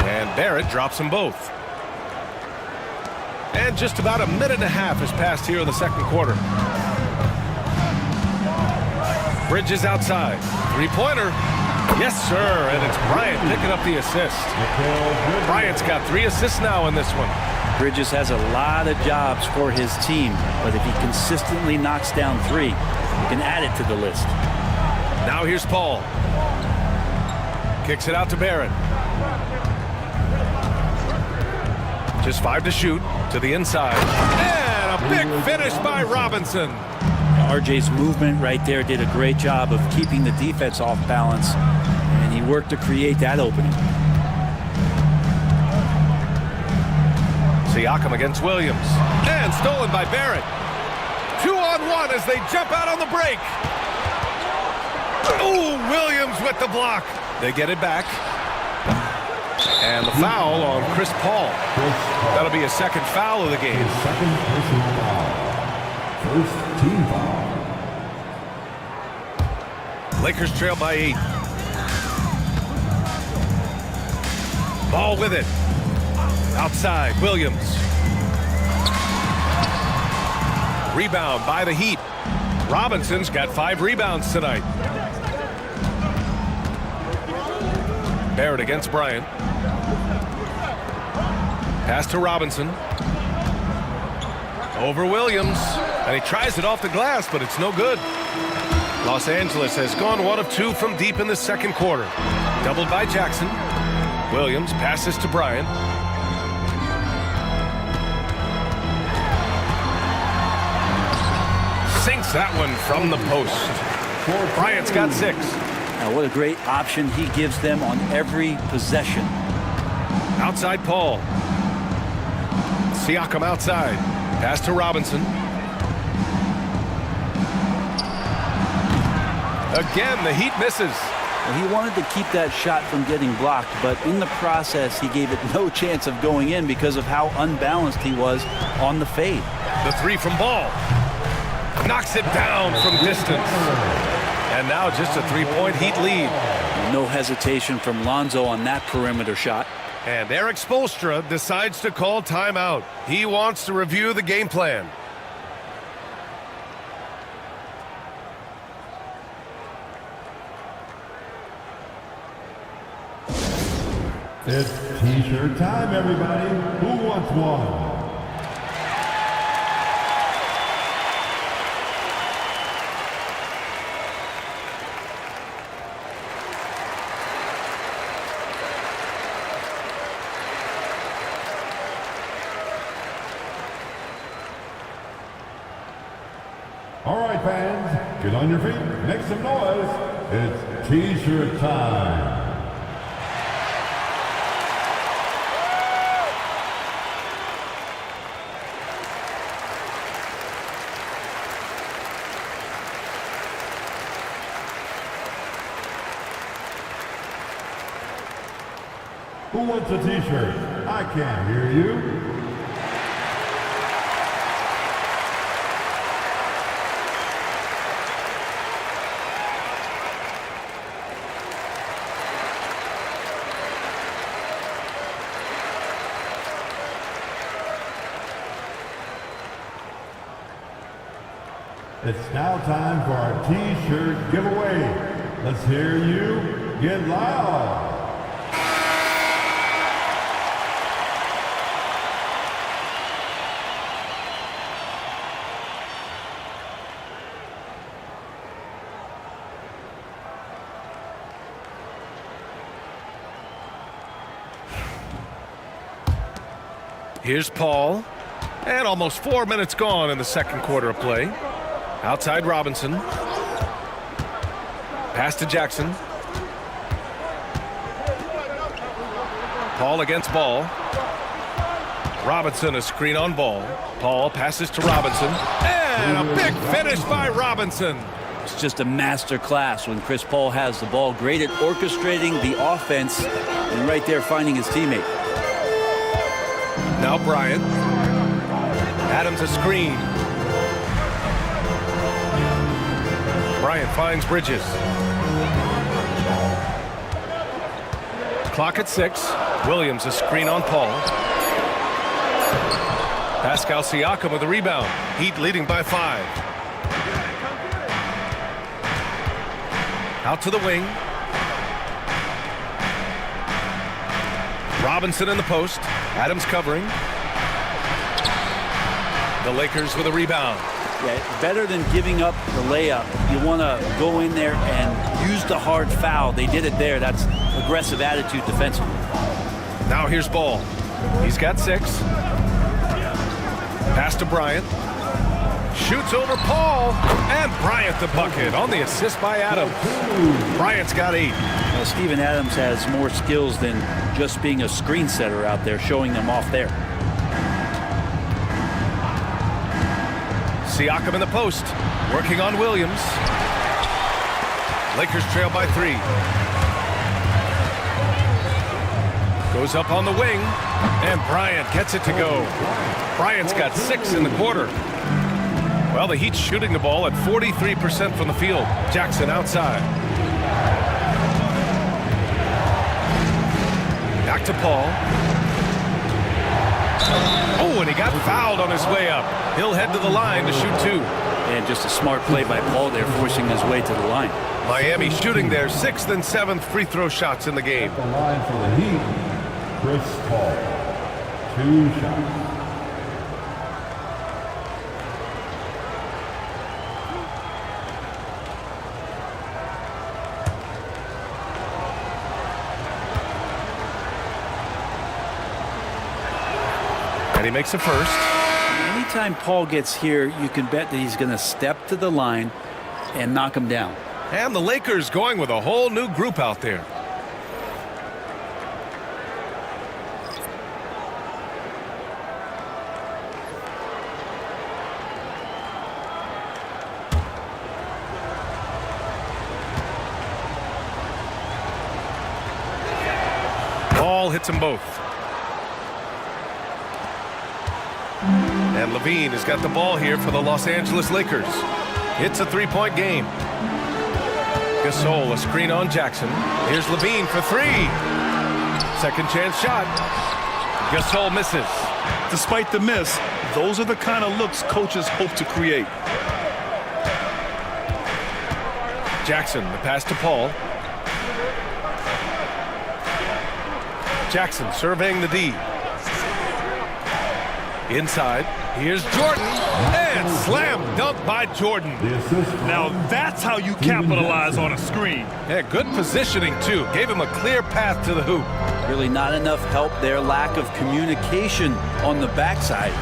And Barrett drops them both. And just about a minute and a half has passed here in the second quarter. Bridges outside. Three-pointer. Yes, sir, and it's Bryant picking up the assist. Bryant's got 3 assists now in this one. Bridges has a lot of jobs for his team, but if he consistently knocks down 3, he can add it to the list. Now here's Paul. Kicks it out to Barrett. Just 5 to shoot, to the inside. And a big finish by Robinson. RJ's movement right there did a great job of keeping the defense off balance, and he worked to create that opening. Siakam against Williams. And stolen by Barrett. 2-on-1 as they jump out on the break. Ooh, Williams with the block. They get it back. And the foul on Chris Paul. That'll be a second foul of the game. Second personal foul. First team foul. Lakers trail by 8. Ball with it. Outside, Williams. Rebound by the Heat. Robinson's got 5 rebounds tonight. Barrett against Bryant. Pass to Robinson. Over Williams. And he tries it off the glass, but it's no good. Los Angeles has gone 1 of 2 from deep in the second quarter. Doubled by Jackson. Williams passes to Bryant. Sinks that one from the post. Bryant's got 6. Now, what a great option he gives them on every possession. Outside Paul. Siakam outside. Pass to Robinson. Again, the Heat misses. Well, he wanted to keep that shot from getting blocked, but in the process, he gave it no chance of going in because of how unbalanced he was on the fade. The three from Ball. Knocks it down from distance. And now just a three-point Heat lead. No hesitation from Lonzo on that perimeter shot. And Eric Spoelstra decides to call timeout. He wants to review the game plan. It's T-shirt time, everybody. Who wants one? All right, fans, get on your feet, make some noise. It's T-shirt time. Who wants a T-shirt? I can't hear you. It's now time for our T-shirt giveaway. Let's hear you get loud. Here's Paul. And almost 4 minutes gone in the second quarter of play. Outside Robinson. Pass to Jackson. Paul against Ball. Robinson a screen on Ball. Paul passes to Robinson. And a big finish by Robinson. It's just a master class when Chris Paul has the ball. Great at orchestrating the offense and right there finding his teammate. Now Bryant. Adams a screen. Bryant finds Bridges. Clock at 6. Williams a screen on Paul. Pascal Siakam with a rebound. Heat leading by 5. Out to the wing. Robinson in the post. Adams covering. The Lakers with a rebound. Yeah, better than giving up the layup. You want to go in there and use the hard foul. They did it there. That's aggressive attitude defensively. Now here's Ball. He's got 6. Pass to Bryant. Shoots over Paul. And Bryant the bucket on the assist by Adams. Bryant's got 8. Well, Steven Adams has more skills than just being a screen setter out there, showing them off there. Siakam in the post, working on Williams. Lakers trail by 3. Goes up on the wing, and Bryant gets it to go. Bryant's got 6 in the quarter. Well, the Heat's shooting the ball at 43% from the field. Jackson outside. Back to Paul. Oh, and he got fouled on his way up. He'll head to the line to shoot 2. And just a smart play by Paul there, forcing his way to the line. Miami shooting their 6th and 7th free throw shots in the game. At the line for the Heat, Chris Paul. 2 shots. And he makes a first. Anytime Paul gets here, you can bet that he's going to step to the line and knock him down. And the Lakers going with a whole new group out there. hits them both. And Levine has got the ball here for the Los Angeles Lakers. It's a three-point game. Gasol, a screen on Jackson. Here's Levine for three. Second chance shot. Gasol misses. Despite the miss, those are the kind of looks coaches hope to create. Jackson, the pass to Paul. Jackson surveying the D. Inside, here's Jordan, and slam dunk by Jordan. Now that's how you capitalize on a screen. Yeah, good positioning too. Gave him a clear path to the hoop. Really not enough help there. Lack of communication on the backside.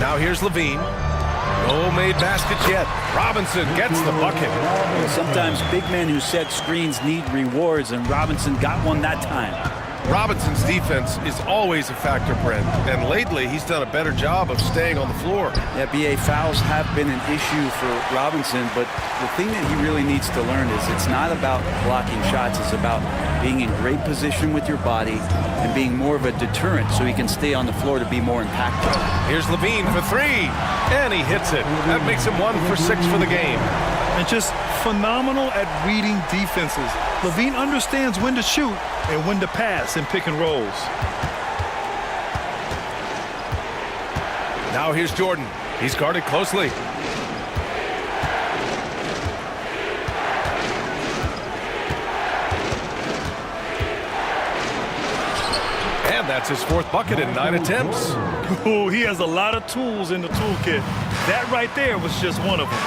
Now here's Levine. No made baskets yet. Robinson gets the bucket. Sometimes big men who set screens need rewards, and Robinson got one that time. Robinson's defense is always a factor, Brent, and lately he's done a better job of staying on the floor. Yeah, BA, fouls have been an issue for Robinson, but the thing that he really needs to learn is it's not about blocking shots. It's about being in great position with your body and being more of a deterrent so he can stay on the floor to be more impactful. Here's Levine for three, and he hits it. That makes him 1 for 6 for the game. And just phenomenal at reading defenses. Levine understands when to shoot and when to pass in pick and rolls. Now here's Jordan. He's guarded closely. And that's his 4th bucket in 9 attempts. Ooh, he has a lot of tools in the toolkit. That right there was just one of them.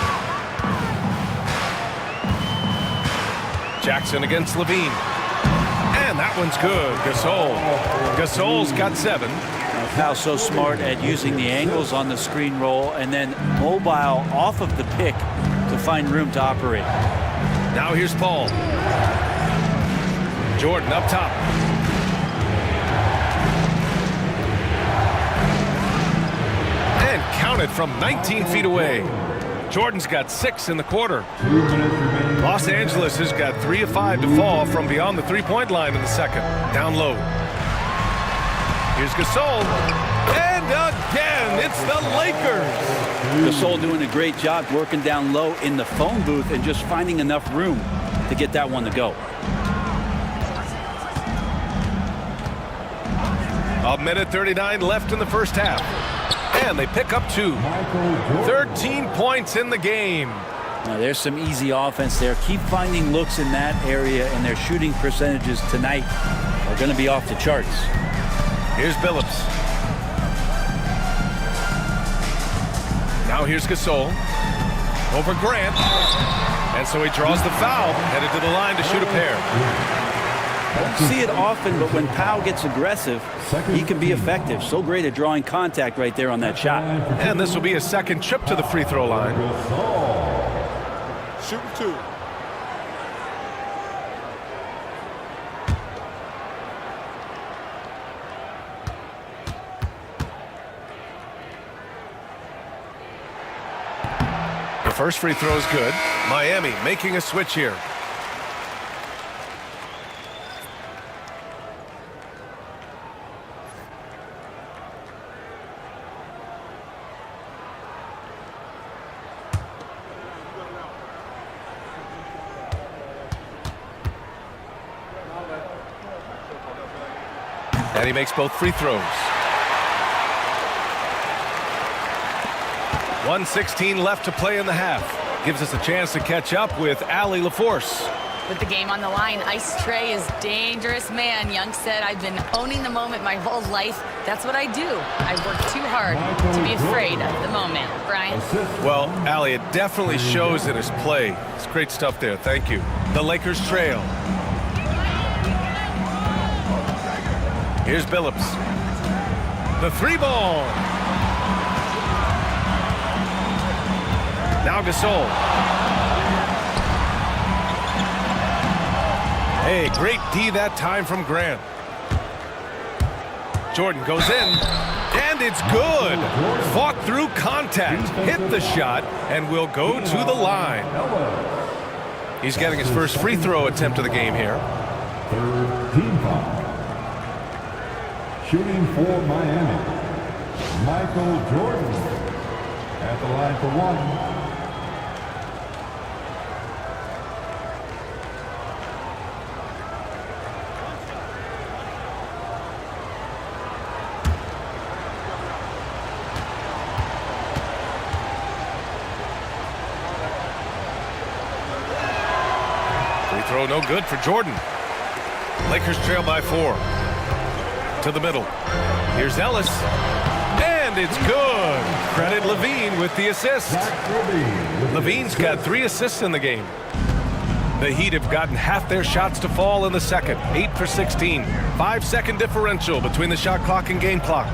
Jackson against Levine. And that one's good. Gasol's got 7. Powell's so smart at using the angles on the screen roll and then mobile off of the pick to find room to operate. Now here's Paul. Jordan up top. And counted from 19 feet away. Jordan's got 6 in the quarter. Los Angeles has got 3 of 5 to fall from beyond the three-point line in the second. Down low. Here's Gasol. And again, it's the Lakers. Gasol doing a great job working down low in the phone booth and just finding enough room to get that one to go. A minute 39 left in the first half. And they pick up 2. 13 points in the game. Now there's some easy offense there. Keep finding looks in that area, and their shooting percentages tonight are going to be off the charts. Here's Billups. Now here's Gasol. Over Grant. And so he draws the foul, headed to the line to shoot a pair. Don't see it often, but when Powell gets aggressive, he can be effective. So great at drawing contact right there on that shot. And this will be a second trip to the free throw line. Shooting 2. The first free throw is good. Miami making a switch here. And he makes both free throws. 1:16 left to play in the half. Gives us a chance to catch up with Allie LaForce. With the game on the line, Ice Trey is dangerous, man. Young said, I've been owning the moment my whole life. That's what I do. I work too hard to be afraid of the moment. Brian? Well, Allie, it definitely shows in his play. It's great stuff there. Thank you. The Lakers trail. Here's Billups. The 3-ball. Now Gasol. Hey, great D that time from Grant. Jordan goes in, and it's good. Fought through contact, hit the shot, and will go to the line. He's getting his first free throw attempt of the game here. Third team foul. Shooting for Miami, Michael Jordan. At the line for one. Throw no good for Jordan. Lakers trail by 4. To the middle. Here's Ellis. And it's good. Credit Levine with the assist. Levine's got 3 assists in the game. The Heat have gotten half their shots to fall in the second. 8 for 16. 5-second differential between the shot clock and game clock.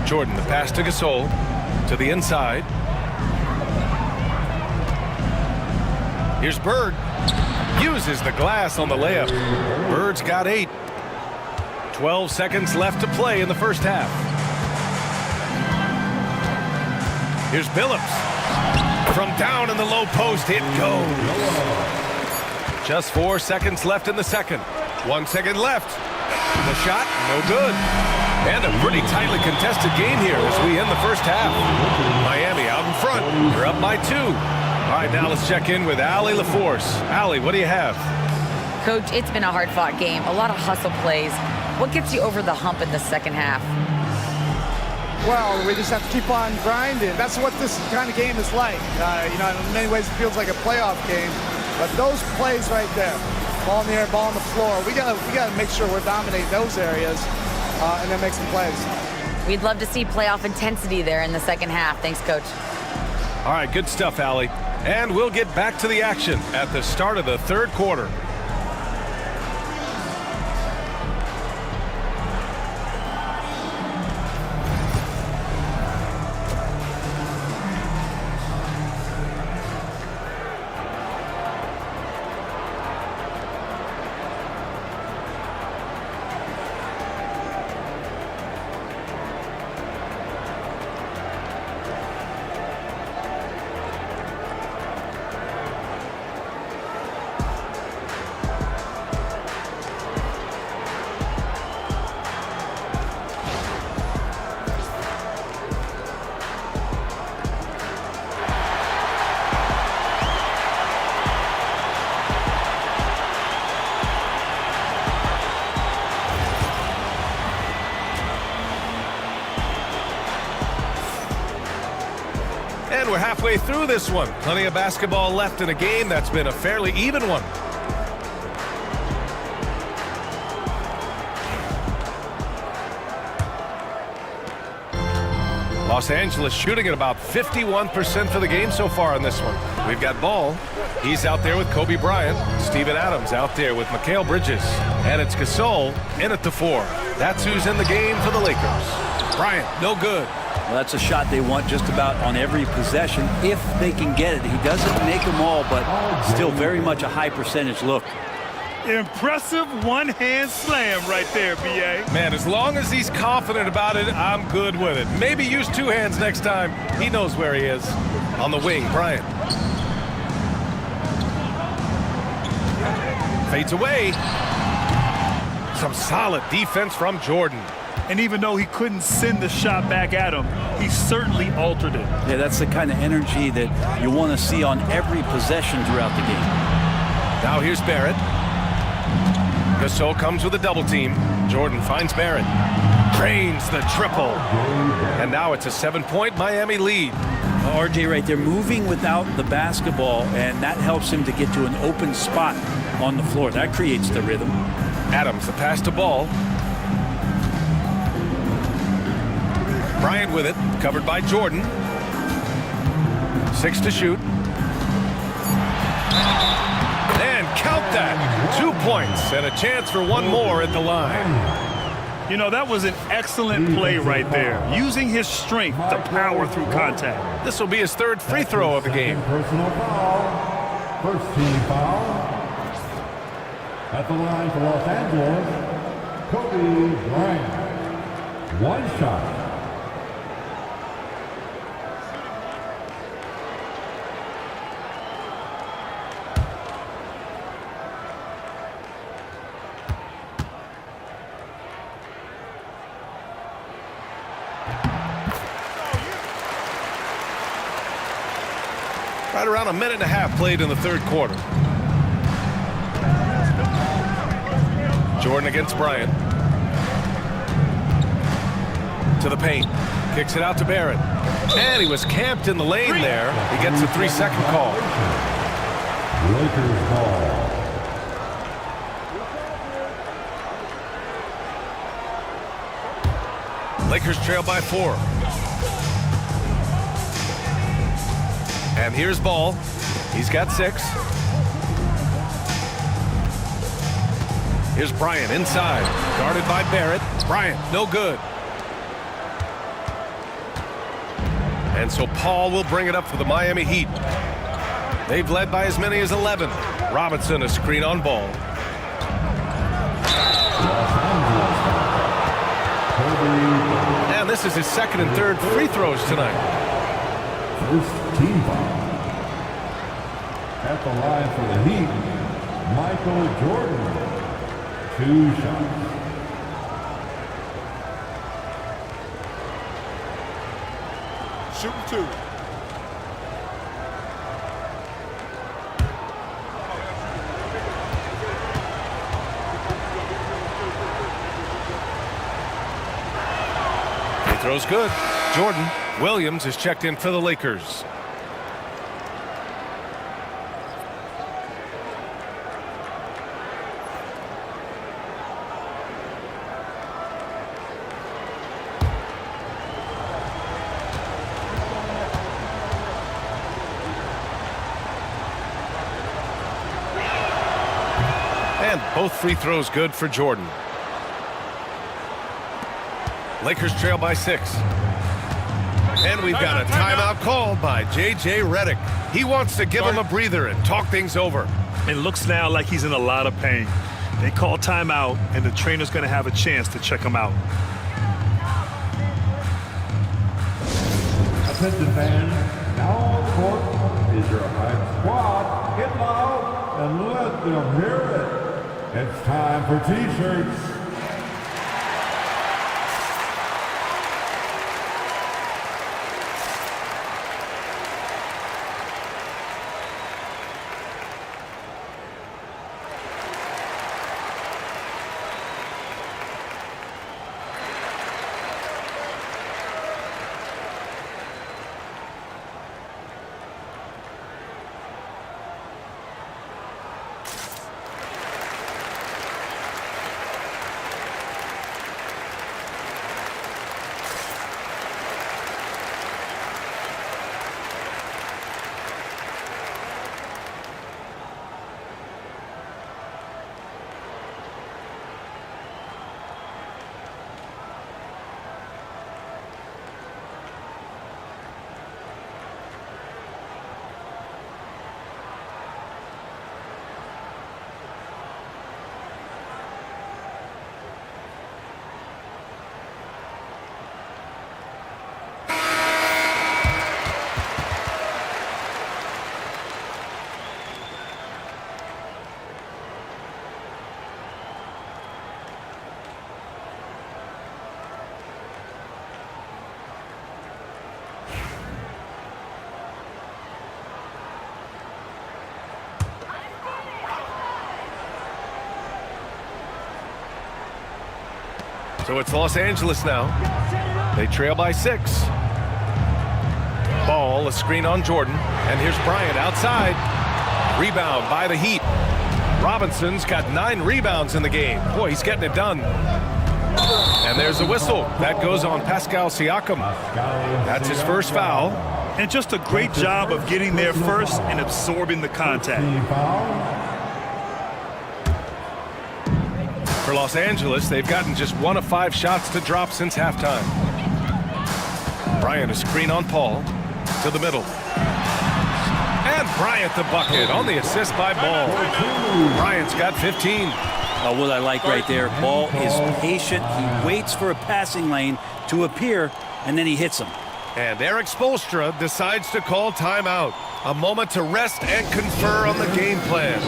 Jordan, the pass to Gasol. To the inside. Here's Bird. Uses the glass on the layup. Bird's got 8. 12 seconds left to play in the first half. Here's Billups. From down in the low post, it goes. Just 4 seconds left in the second. 1 second left. The shot, no good. And a pretty tightly contested game here as we end the first half. Miami out in front. They're up by 2. All right, now let's check in with Allie LaForce. Allie, what do you have? Coach, it's been a hard-fought game. A lot of hustle plays. What gets you over the hump in the second half? Well, we just have to keep on grinding. That's what this kind of game is like. In many ways, it feels like a playoff game. But those plays right there, ball in the air, ball on the floor, we gotta make sure we're dominating those areas and then make some plays. We'd love to see playoff intensity there in the second half. Thanks, Coach. All right, good stuff, Allie. And we'll get back to the action at the start of the third quarter. And we're halfway through this one. Plenty of basketball left in a game that's been a fairly even one. Los Angeles shooting at about 51% for the game so far in this one. We've got Ball. He's out there with Kobe Bryant. Steven Adams out there with Mikal Bridges. And it's Gasol in at the 4. That's who's in the game for the Lakers. Bryant, no good. Well, that's a shot they want just about on every possession if they can get it. He doesn't make them all, but still very much a high percentage look. Impressive one-hand slam right there, B.A. Man, as long as he's confident about it, I'm good with it. Maybe use 2 hands next time. He knows where he is. On the wing, Bryant. Fades away. Some solid defense from Jordan. And even though he couldn't send the shot back at him, he certainly altered it. Yeah, that's the kind of energy that you want to see on every possession throughout the game. Now here's Barrett. Gasol comes with a double team. Jordan finds Barrett. Drains the triple. And now it's a 7-point Miami lead. RJ right there moving without the basketball, and that helps him to get to an open spot on the floor. That creates the rhythm. Adams, the pass to Ball. Bryant with it, covered by Jordan. 6 to shoot. And count that. 2 points and a chance for one more at the line. You know, that was an excellent play right there, using his strength to power through contact. This will be his 3rd free throw of the game. Personal foul. First team foul. At the line for Los Angeles, Kobe Bryant. 1 shot. Right around a minute and a half played in the third quarter. Jordan against Bryant. To the paint. Kicks it out to Barrett. And he was camped in the lane there. He gets a 3-second call. Lakers ball. Lakers trail by 4. And here's Ball. He's got 6. Here's Bryant inside. Guarded by Barrett. Bryant, no good. And so Paul will bring it up for the Miami Heat. They've led by as many as 11. Robinson a screen on Ball. And this is his second and third free throws tonight. First team foul. At the line for the Heat, Michael Jordan. 2 shots. Shooting 2. He throws good. Jordan. Williams is checked in for the Lakers. And both free throws good for Jordan. Lakers trail by 6. And we've got a timeout called by J.J. Redick. He wants to give him a breather and talk things over. It looks now like he's in a lot of pain. They call timeout, and the trainer's going to have a chance to check him out. Attention fans, now on the court is your hype squad. Get loud and let them hear it. It's time for T-shirts. So it's Los Angeles now. They trail by 6. Ball, a screen on Jordan. And here's Bryant outside. Rebound by the Heat. Robinson's got 9 rebounds in the game. Boy, he's getting it done. And there's a whistle. That goes on Pascal Siakam. That's his first foul. And just a great job of getting there first and absorbing the contact. For Los Angeles, they've gotten just 1 of 5 shots to drop since halftime. Bryant a screen on Paul. To the middle. And Bryant the bucket on the assist by Ball. Bryant's got 15. What I like right there, Ball is patient. He waits for a passing lane to appear, and then he hits him. And Eric Spoelstra decides to call timeout. A moment to rest and confer on the game plan.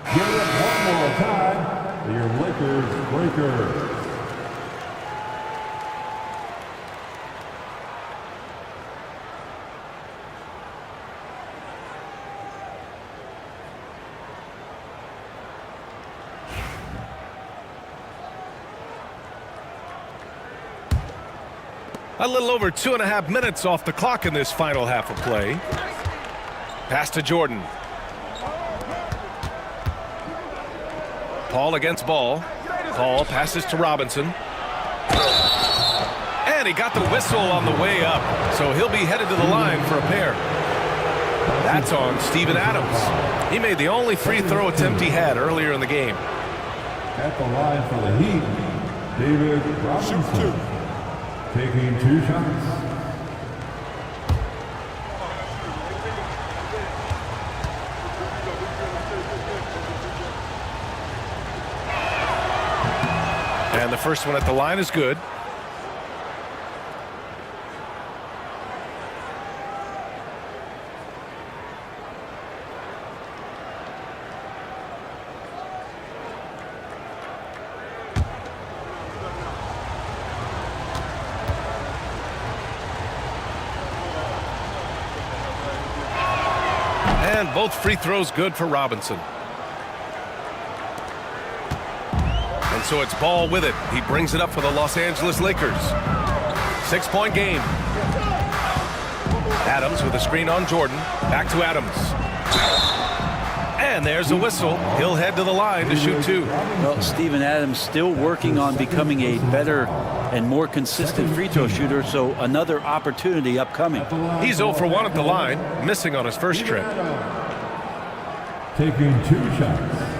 Give it up one more time for your Lakers breakers. A little over 2.5 minutes off the clock in this final half of play. Pass to Jordan. Paul against Ball. Paul passes to Robinson. And he got the whistle on the way up, so he'll be headed to the line for a pair. That's on Steven Adams. He made the only free throw attempt he had earlier in the game. At the line for the Heat, David Robinson. Taking 2 shots. And the first one at the line is good. And both free throws good for Robinson. And so it's Ball with it. He brings it up for the Los Angeles Lakers. 6-point game. Adams with a screen on Jordan. Back to Adams. And there's a whistle. He'll head to the line to shoot 2. Well, Steven Adams still working on becoming a better and more consistent free throw shooter, so another opportunity upcoming. He's 0 for 1 at the line, missing on his first trip. Taking 2 shots.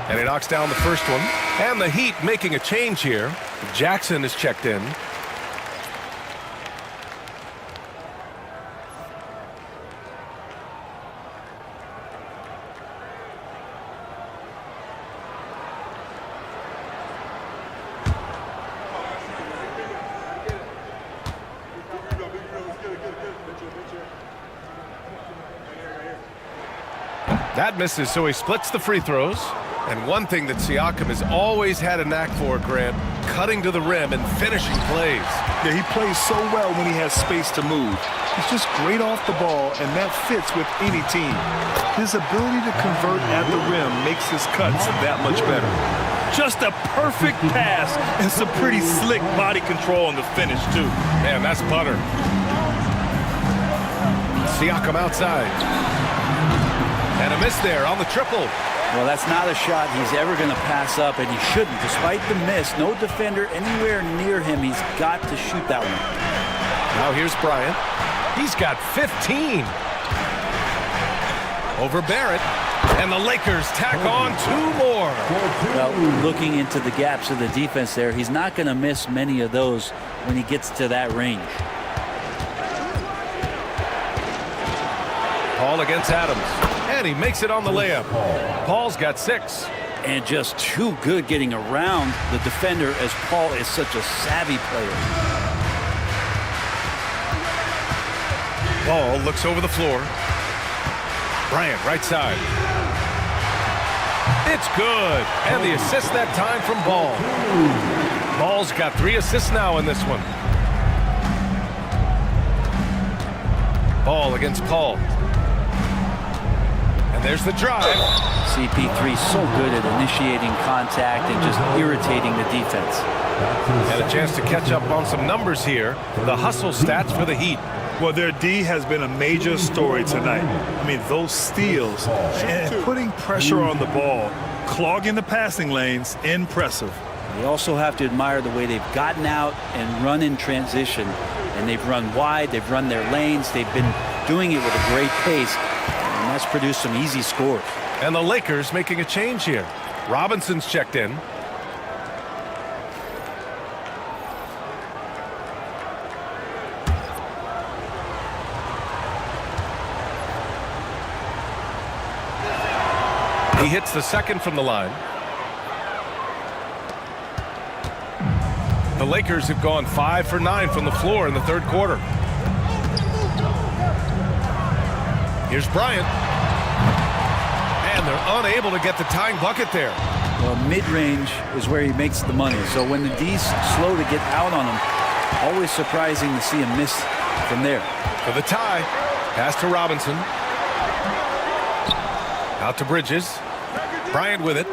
And he knocks down the first one. And the Heat making a change here. Jackson is checked in. That misses, so he splits the free throws. And one thing that Siakam has always had a knack for, Grant, cutting to the rim and finishing plays. Yeah, he plays so well when he has space to move. He's just great off the ball, and that fits with any team. His ability to convert at the rim makes his cuts that much better. Just a perfect pass and some pretty slick body control on the finish, too. Man, that's butter. Siakam outside. And a miss there on the triple. Well, that's not a shot he's ever going to pass up, and he shouldn't. Despite the miss, no defender anywhere near him. He's got to shoot that one. Now here's Bryant. He's got 15. Over Barrett. And the Lakers tack on 2 more. Well, looking into the gaps of the defense there, he's not going to miss many of those when he gets to that range. Paul against Adams. And he makes it on the layup. Paul's got 6. And just too good getting around the defender, as Paul is such a savvy player. Ball looks over the floor. Bryant right side. It's good. And the assist that time from Ball. Ball's got 3 assists now in this one. Ball against Paul. There's the drive. CP3 so good at initiating contact and just irritating the defense. And a chance to catch up on some numbers here. The hustle stats for the Heat. Well, their D has been a major story tonight. I mean, those steals and putting pressure on the ball, clogging the passing lanes, impressive. They also have to admire the way they've gotten out and run in transition. And they've run wide, they've run their lanes, they've been doing it with a great pace. And that's produced some easy scores. And the Lakers making a change here. Robinson's checked in. He hits the second from the line. The Lakers have gone 5 for 9 from the floor in the third quarter. Here's Bryant. And they're unable to get the tying bucket there. Well, mid-range is where he makes the money. So when the D's slow to get out on him, always surprising to see him miss from there. For the tie, pass to Robinson. Out to Bridges. Bryant with it.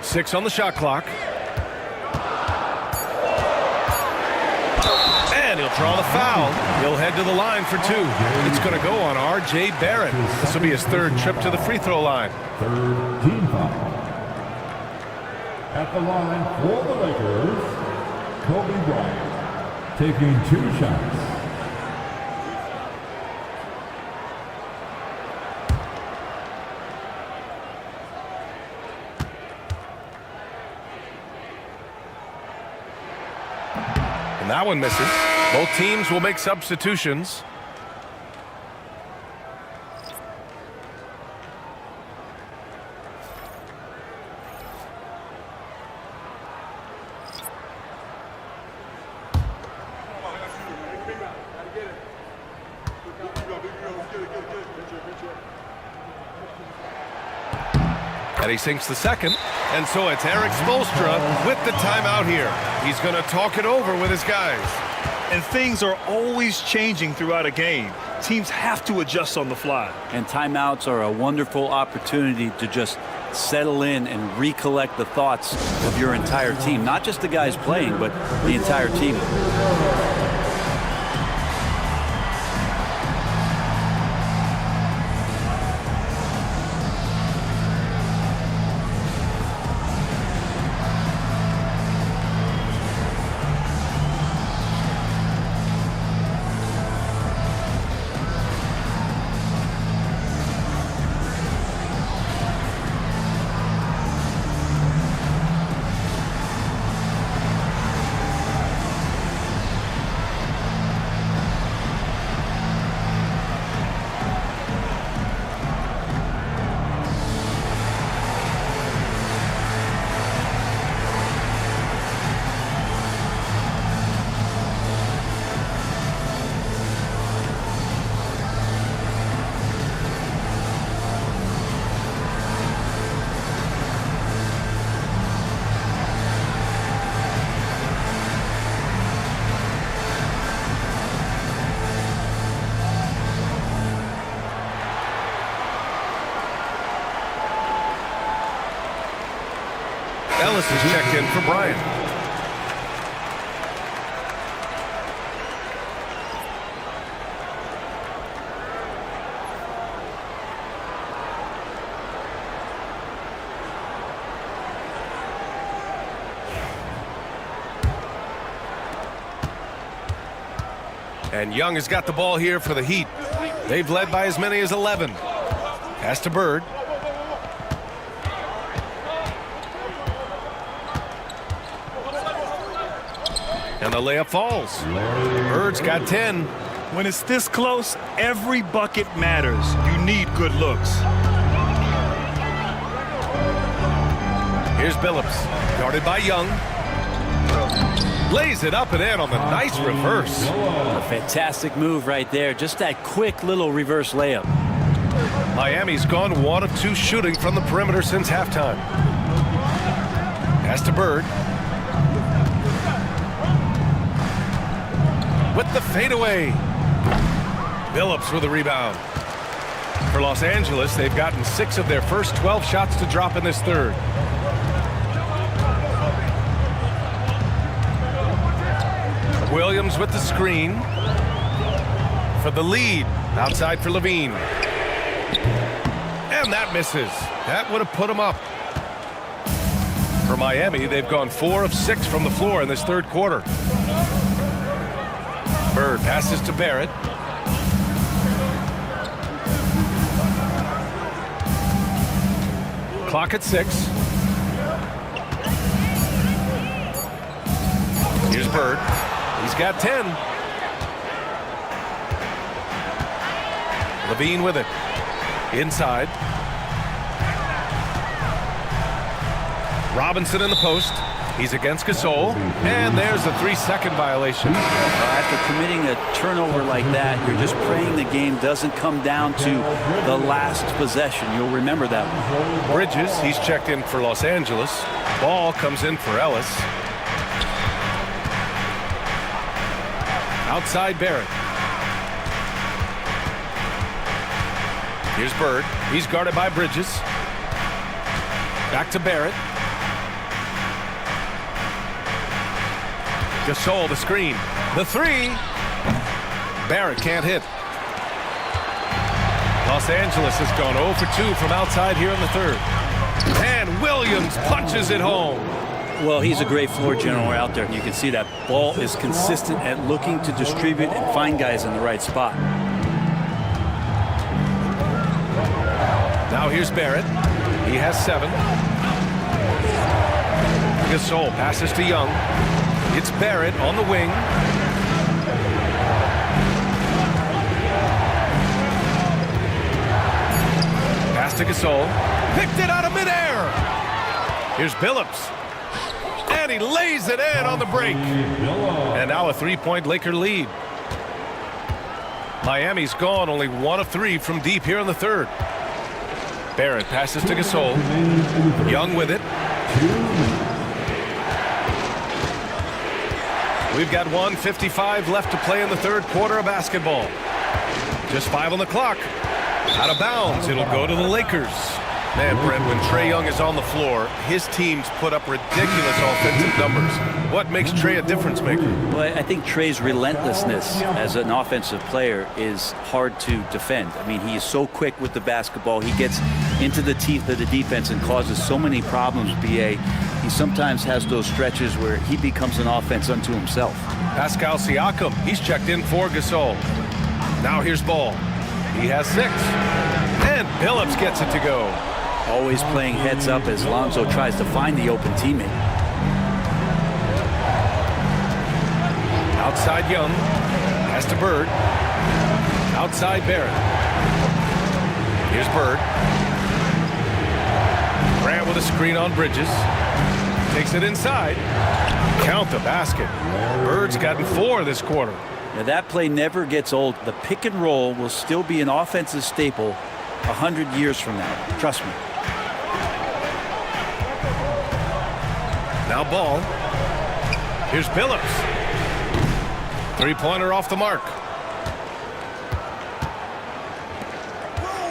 6 on the shot clock. And he'll draw the foul. He'll head to the line for 2. It's going to go on R.J. Barrett. This will be his third trip to the free throw line. Third team foul. At the line for the Lakers, Kobe Bryant, taking 2 shots. And that one misses. Both teams will make substitutions. And he sinks the second. And so it's Eric Spoelstra with the timeout here. He's going to talk it over with his guys. And things are always changing throughout a game. Teams have to adjust on the fly. And timeouts are a wonderful opportunity to just settle in and recollect the thoughts of your entire team. Not just the guys playing, but the entire team. Ellis is checked in for Bryant. And Young has got the ball here for the Heat. They've led by as many as 11. Pass to Bird. And the layup falls. Bird's got 10. When it's this close, every bucket matters. You need good looks. Here's Billups, guarded by Young. Lays it up and in on the nice reverse. A fantastic move right there. Just that quick little reverse layup. Miami's gone 1 of 2 shooting from the perimeter since halftime. Pass to Bird. With the fadeaway. Billups with a rebound. For Los Angeles, they've gotten 6 of their first 12 shots to drop in this third. Williams with the screen. For the lead. Outside for Levine. And that misses. That would have put them up. For Miami, they've gone 4 of 6 from the floor in this third quarter. Bird passes to Barrett. Clock at 6. Here's Bird. He's got 10. Levine with it. Inside. Robinson in the post. He's against Gasol. And there's a 3-second violation. After committing a turnover like that, you're just praying the game doesn't come down to the last possession. You'll remember that one. Bridges, he's checked in for Los Angeles. Ball comes in for Ellis. Outside Barrett. Here's Bird. He's guarded by Bridges. Back to Barrett. Gasol, the screen. The three. Barrett can't hit. Los Angeles has gone 0 for 2 from outside here in the third. And Williams punches it home. Well, he's a great floor general out there. You can see that ball is consistent at looking to distribute and find guys in the right spot. Now here's Barrett. He has 7. Gasol passes to Young. It's Barrett on the wing. Pass to Gasol. Picked it out of midair. Here's Billups. And he lays it in on the break. And now a 3-point Laker lead. Miami's gone only 1 of 3 from deep here in the third. Barrett passes to Gasol. Young with it. We've got 1:55 left to play in the third quarter of basketball. Just 5 on the clock. Out of bounds. It'll go to the Lakers. Man, Brent, when Trae Young is on the floor, his teams put up ridiculous offensive numbers. What makes Trae a difference maker? Well, I think Trae's relentlessness as an offensive player is hard to defend. I mean, he is so quick with the basketball. He gets into the teeth of the defense and causes so many problems, B.A. He sometimes has those stretches where he becomes an offense unto himself. Pascal Siakam, he's checked in for Gasol. Now here's Ball. He has 6. And Billups gets it to go. Always playing heads up as Lonzo tries to find the open teammate. Outside Young. Pass to Bird. Outside Barrett. Here's Bird. Grant with a screen on Bridges. Takes it inside. Count the basket. Bird's gotten 4 this quarter. Now that play never gets old. The pick and roll will still be an offensive staple 100 years from now. Trust me. Now Ball. Here's Billups. 3-pointer off the mark.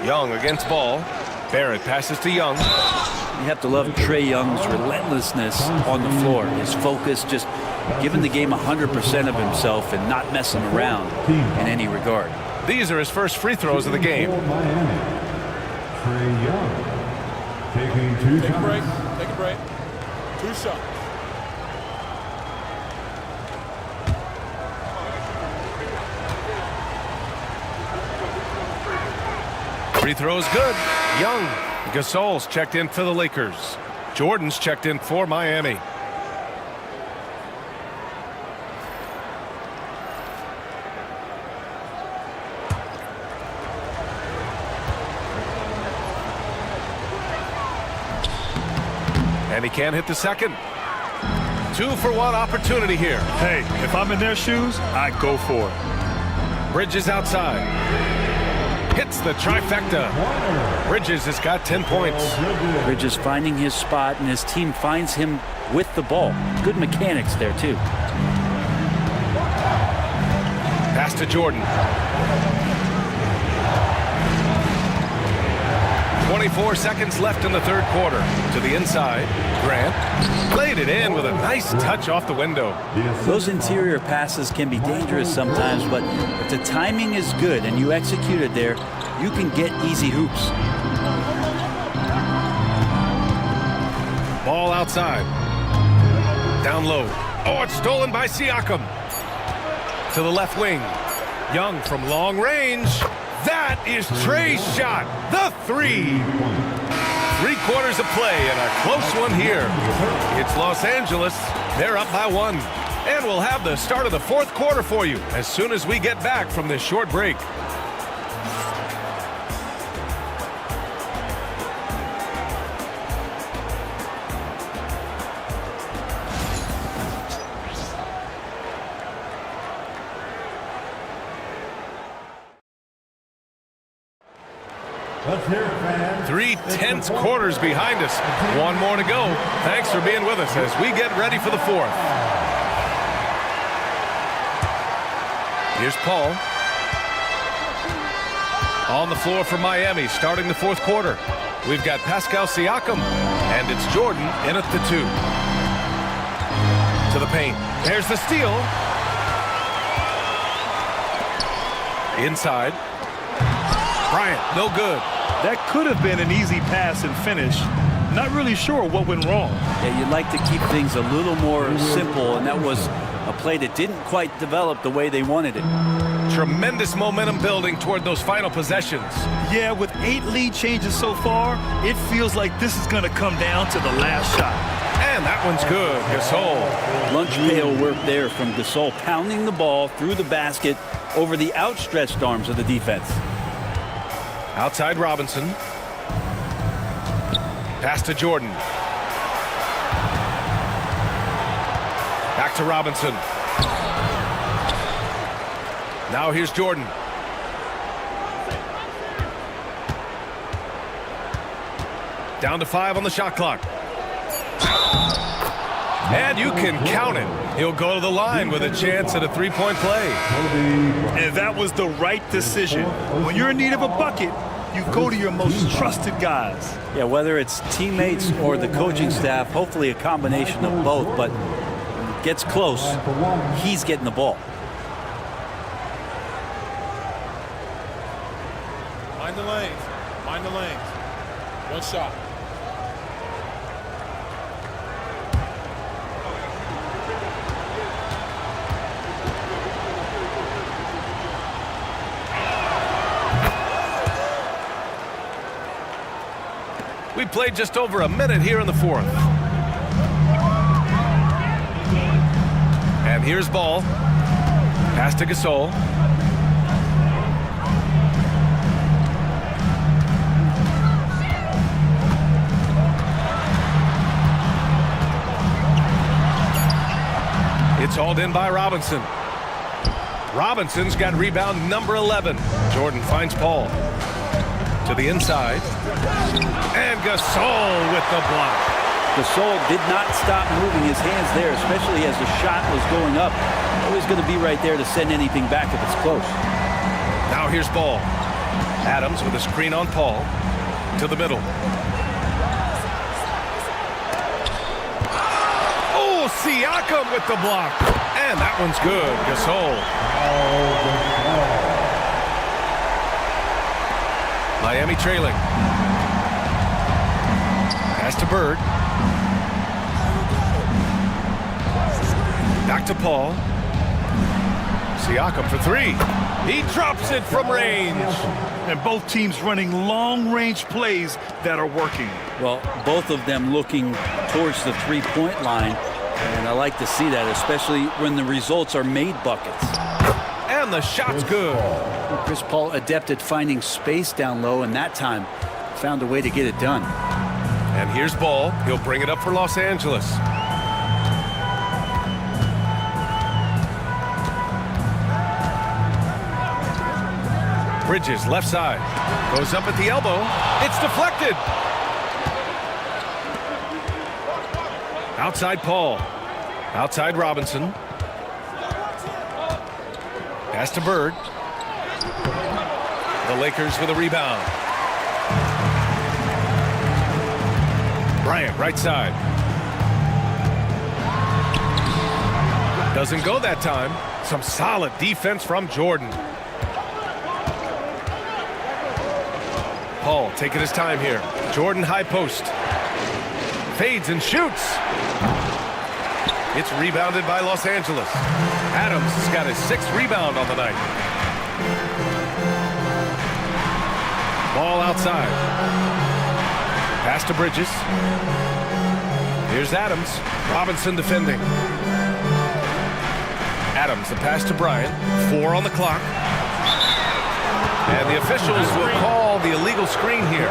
Young against Ball. Barrett passes to Young. You have to love Trae Young's relentlessness on the floor. His focus, just giving the game 100% of himself and not messing around in any regard. These are his first free throws of the game. Trae Young taking 2 Take a shots. break. Take a break. 2 shots. Free throws good. Young. Gasol's checked in for the Lakers. Jordan's checked in for Miami. And he can't hit the second. 2-for-1 opportunity here. Hey, if I'm in their shoes, I'd go for it. Bridges outside. Hits the trifecta. Bridges has got 10 points. Bridges finding his spot, and his team finds him with the ball. Good mechanics there, too. Pass to Jordan. 24 seconds left in the third quarter. To the inside. Grant laid it in with a nice touch off the window. Those interior passes can be dangerous sometimes, but if the timing is good and you execute it there, you can get easy hoops. Ball outside. Down low. Oh, it's stolen by Siakam. To the left wing. Young from long range. That is Trae's shot. The 3. 3 quarters of play and a close one here. It's Los Angeles. They're up by 1. And we'll have the start of the fourth quarter for you as soon as we get back from this short break. hear it, fans. 3 tense quarters behind us. One more to go. Thanks for being with us as we get ready for the fourth. Here's Paul. On the floor for Miami, starting the fourth quarter. We've got Pascal Siakam, and it's Jordan in at the 2. To the paint. There's the steal. Inside. Bryant, no good. That could have been an easy pass and finish. Not really sure what went wrong. Yeah, you'd like to keep things a little more simple, and that was a play that didn't quite develop the way they wanted it. Tremendous momentum building toward those final possessions. Yeah, with 8 lead changes so far, it feels like this is going to come down to the last shot. And that one's good. Gasol. Lunch pail work there from Gasol, pounding the ball through the basket over the outstretched arms of the defense. Outside Robinson. Pass to Jordan. Back to Robinson. Now here's Jordan. Down to 5 on the shot clock. And you can count it. He'll go to the line with a chance at a 3-point play. And that was the right decision. When you're in need of a bucket, you go to your most trusted guys. Yeah, whether it's teammates or the coaching staff, hopefully a combination of both, but when it gets close, he's getting the ball. Mind the lanes. Mind the lanes. One shot. We played just over a minute here in the fourth. And here's Ball. Pass to Gasol. It's hauled in by Robinson. Robinson's got rebound number 11. Jordan finds Paul. To the inside. And Gasol with the block. Gasol did not stop moving his hands there, especially as the shot was going up. Always going to be right there to send anything back if it's close. Now here's Ball. Adams with a screen on Paul. To the middle. Oh, Siakam with the block. And that one's good. Gasol. Miami trailing. Pass to Bird. Back to Paul. Siakam for 3. He drops it from range. And both teams running long-range plays that are working. Well, both of them looking towards the three-point line, and I like to see that, especially when the results are made buckets. And the shot's good. Chris Paul adept at finding space down low, and that time found a way to get it done. And here's Ball. He'll bring it up for Los Angeles. Bridges, left side. Goes up at the elbow. It's deflected. Outside Paul. Outside Robinson. Pass to Bird. The Lakers with a rebound. Bryant, right side. Doesn't go that time. Some solid defense from Jordan. Paul taking his time here. Jordan high post. Fades and shoots. It's rebounded by Los Angeles. Adams has got his 6th rebound on the night. Ball outside. Pass to Bridges. Here's Adams. Robinson defending. Adams, the pass to Bryant. 4 on the clock. And the officials will call the illegal screen here.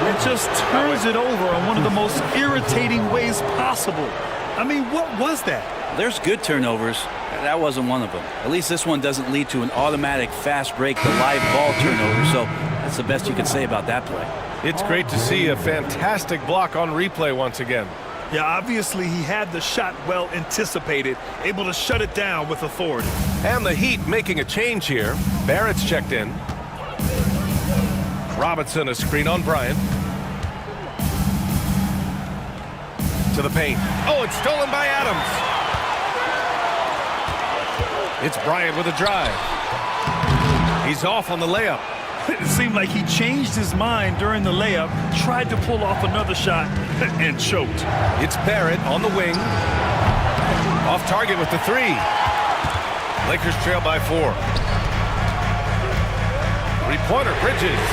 It just turns it over in one of the most irritating ways possible. I mean, what was that? There's good turnovers. That wasn't one of them. At least this one doesn't lead to an automatic fast break, the live ball turnover, so that's the best you can say about that play. It's great to see a fantastic block on replay once again. Yeah, obviously he had the shot well anticipated, able to shut it down with authority. And the Heat making a change here. Barrett's checked in. Robinson, a screen on Bryant. To the paint. Oh, it's stolen by Adams. It's Bryant with a drive. He's off on the layup. It seemed like he changed his mind during the layup, tried to pull off another shot, and choked. It's Barrett on the wing. Off target with the three. Lakers trail by 4. Three-pointer, Bridges.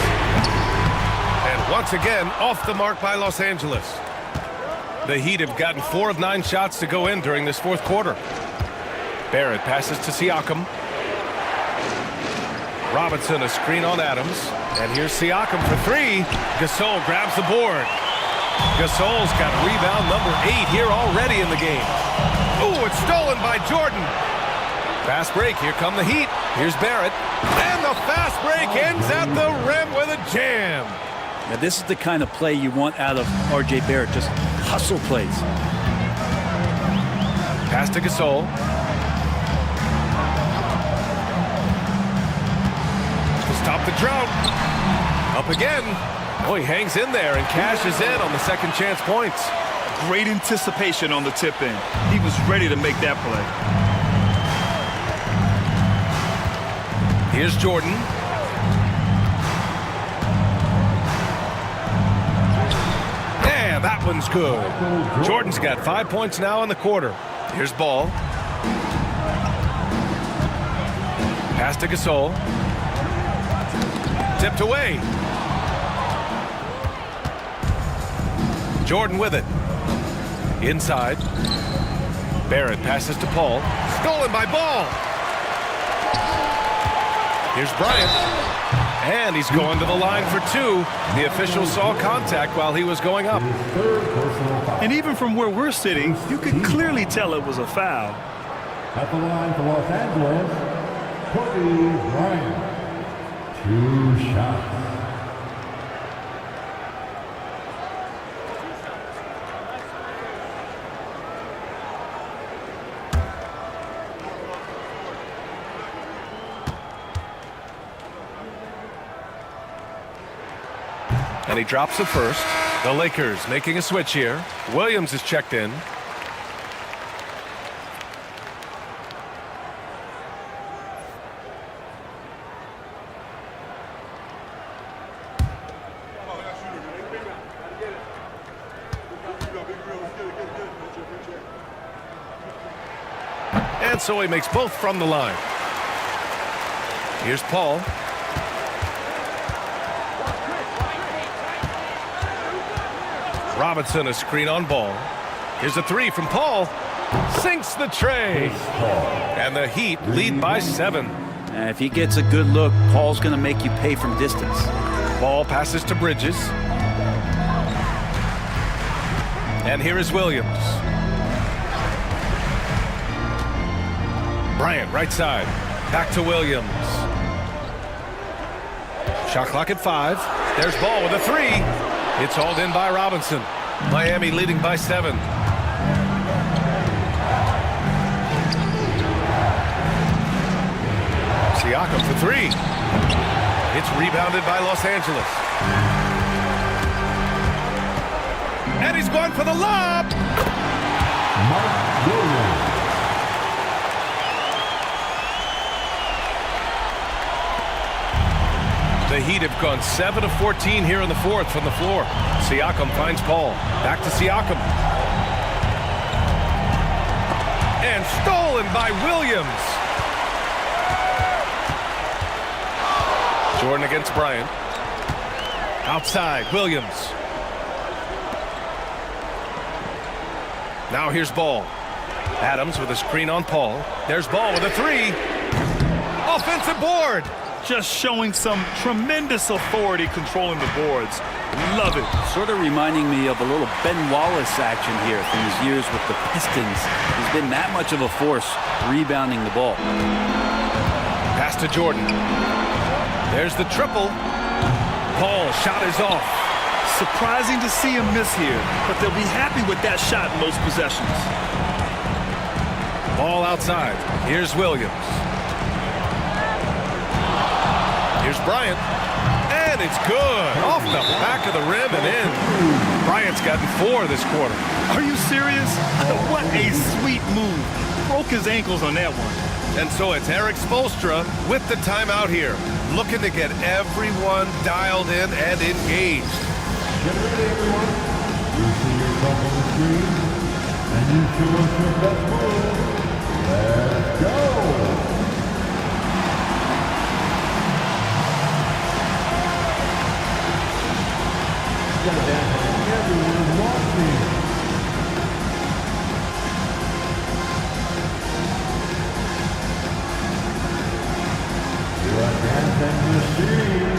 And once again, off the mark by Los Angeles. The Heat have gotten 4 of 9 shots to go in during this fourth quarter. Barrett passes to Siakam. Robinson, a screen on Adams. And here's Siakam for 3. Gasol grabs the board. Gasol's got rebound number 8 here already in the game. Ooh, it's stolen by Jordan. Fast break. Here come the Heat. Here's Barrett. And the fast break ends at the rim with a jam. Now, this is the kind of play you want out of R.J. Barrett. Just hustle plays. Pass to Gasol. Stop the drought. Up again. Oh, he hangs in there and cashes in on the second chance points. Great anticipation on the tip in. He was ready to make that play. Here's Jordan. Yeah, that one's good. Jordan's got 5 points now in the quarter. Here's Ball. Pass to Gasol. Tipped away. Jordan with it. Inside. Barrett passes to Paul. Stolen by Ball. Here's Bryant. And he's going to the line for 2. The official saw contact while he was going up. And even from where we're sitting, you could clearly tell it was a foul. At the line for Los Angeles, Kobe Bryant. 2 shots. And he drops it first. The Lakers making a switch here. Williams is checked in. And so he makes both from the line. Here's Paul. Robinson, a screen on Ball. Here's a 3 from Paul. Sinks the tray. And the Heat lead by 7. And if he gets a good look, Paul's going to make you pay from distance. Ball passes to Bridges. And here is Williams. Bryant, right side. Back to Williams. Shot clock at 5. There's Ball with a 3. It's hauled in by Robinson. Miami leading by 7. Siakam for 3. It's rebounded by Los Angeles. And he's going for the lob. Mark Williams. The Heat have gone 7 of 14 here in the fourth from the floor. Siakam finds Paul. Back to Siakam. And stolen by Williams. Jordan against Bryant. Outside, Williams. Now here's Ball. Adams with a screen on Paul. There's Ball with a 3. Offensive board. Just showing some tremendous authority controlling the boards. Love it. Sort of reminding me of a little Ben Wallace action here from his years with the Pistons. He's been that much of a force rebounding the ball. Pass to Jordan. There's the triple. Paul's shot is off. Surprising to see him miss here, but they'll be happy with that shot in most possessions. Ball outside. Here's Williams. Here's Bryant. And it's good. Off the back of the rim and in. Bryant's gotten 4 this quarter. Are you serious? What a sweet move. Broke his ankles on that one. And so it's Eric Spoelstra with the timeout here, looking to get everyone dialed in and engaged. Get ready, everyone. You see yourself on the screen, and you show us your best move. Let's go. Got that like everyone watching. You're a dancing machine.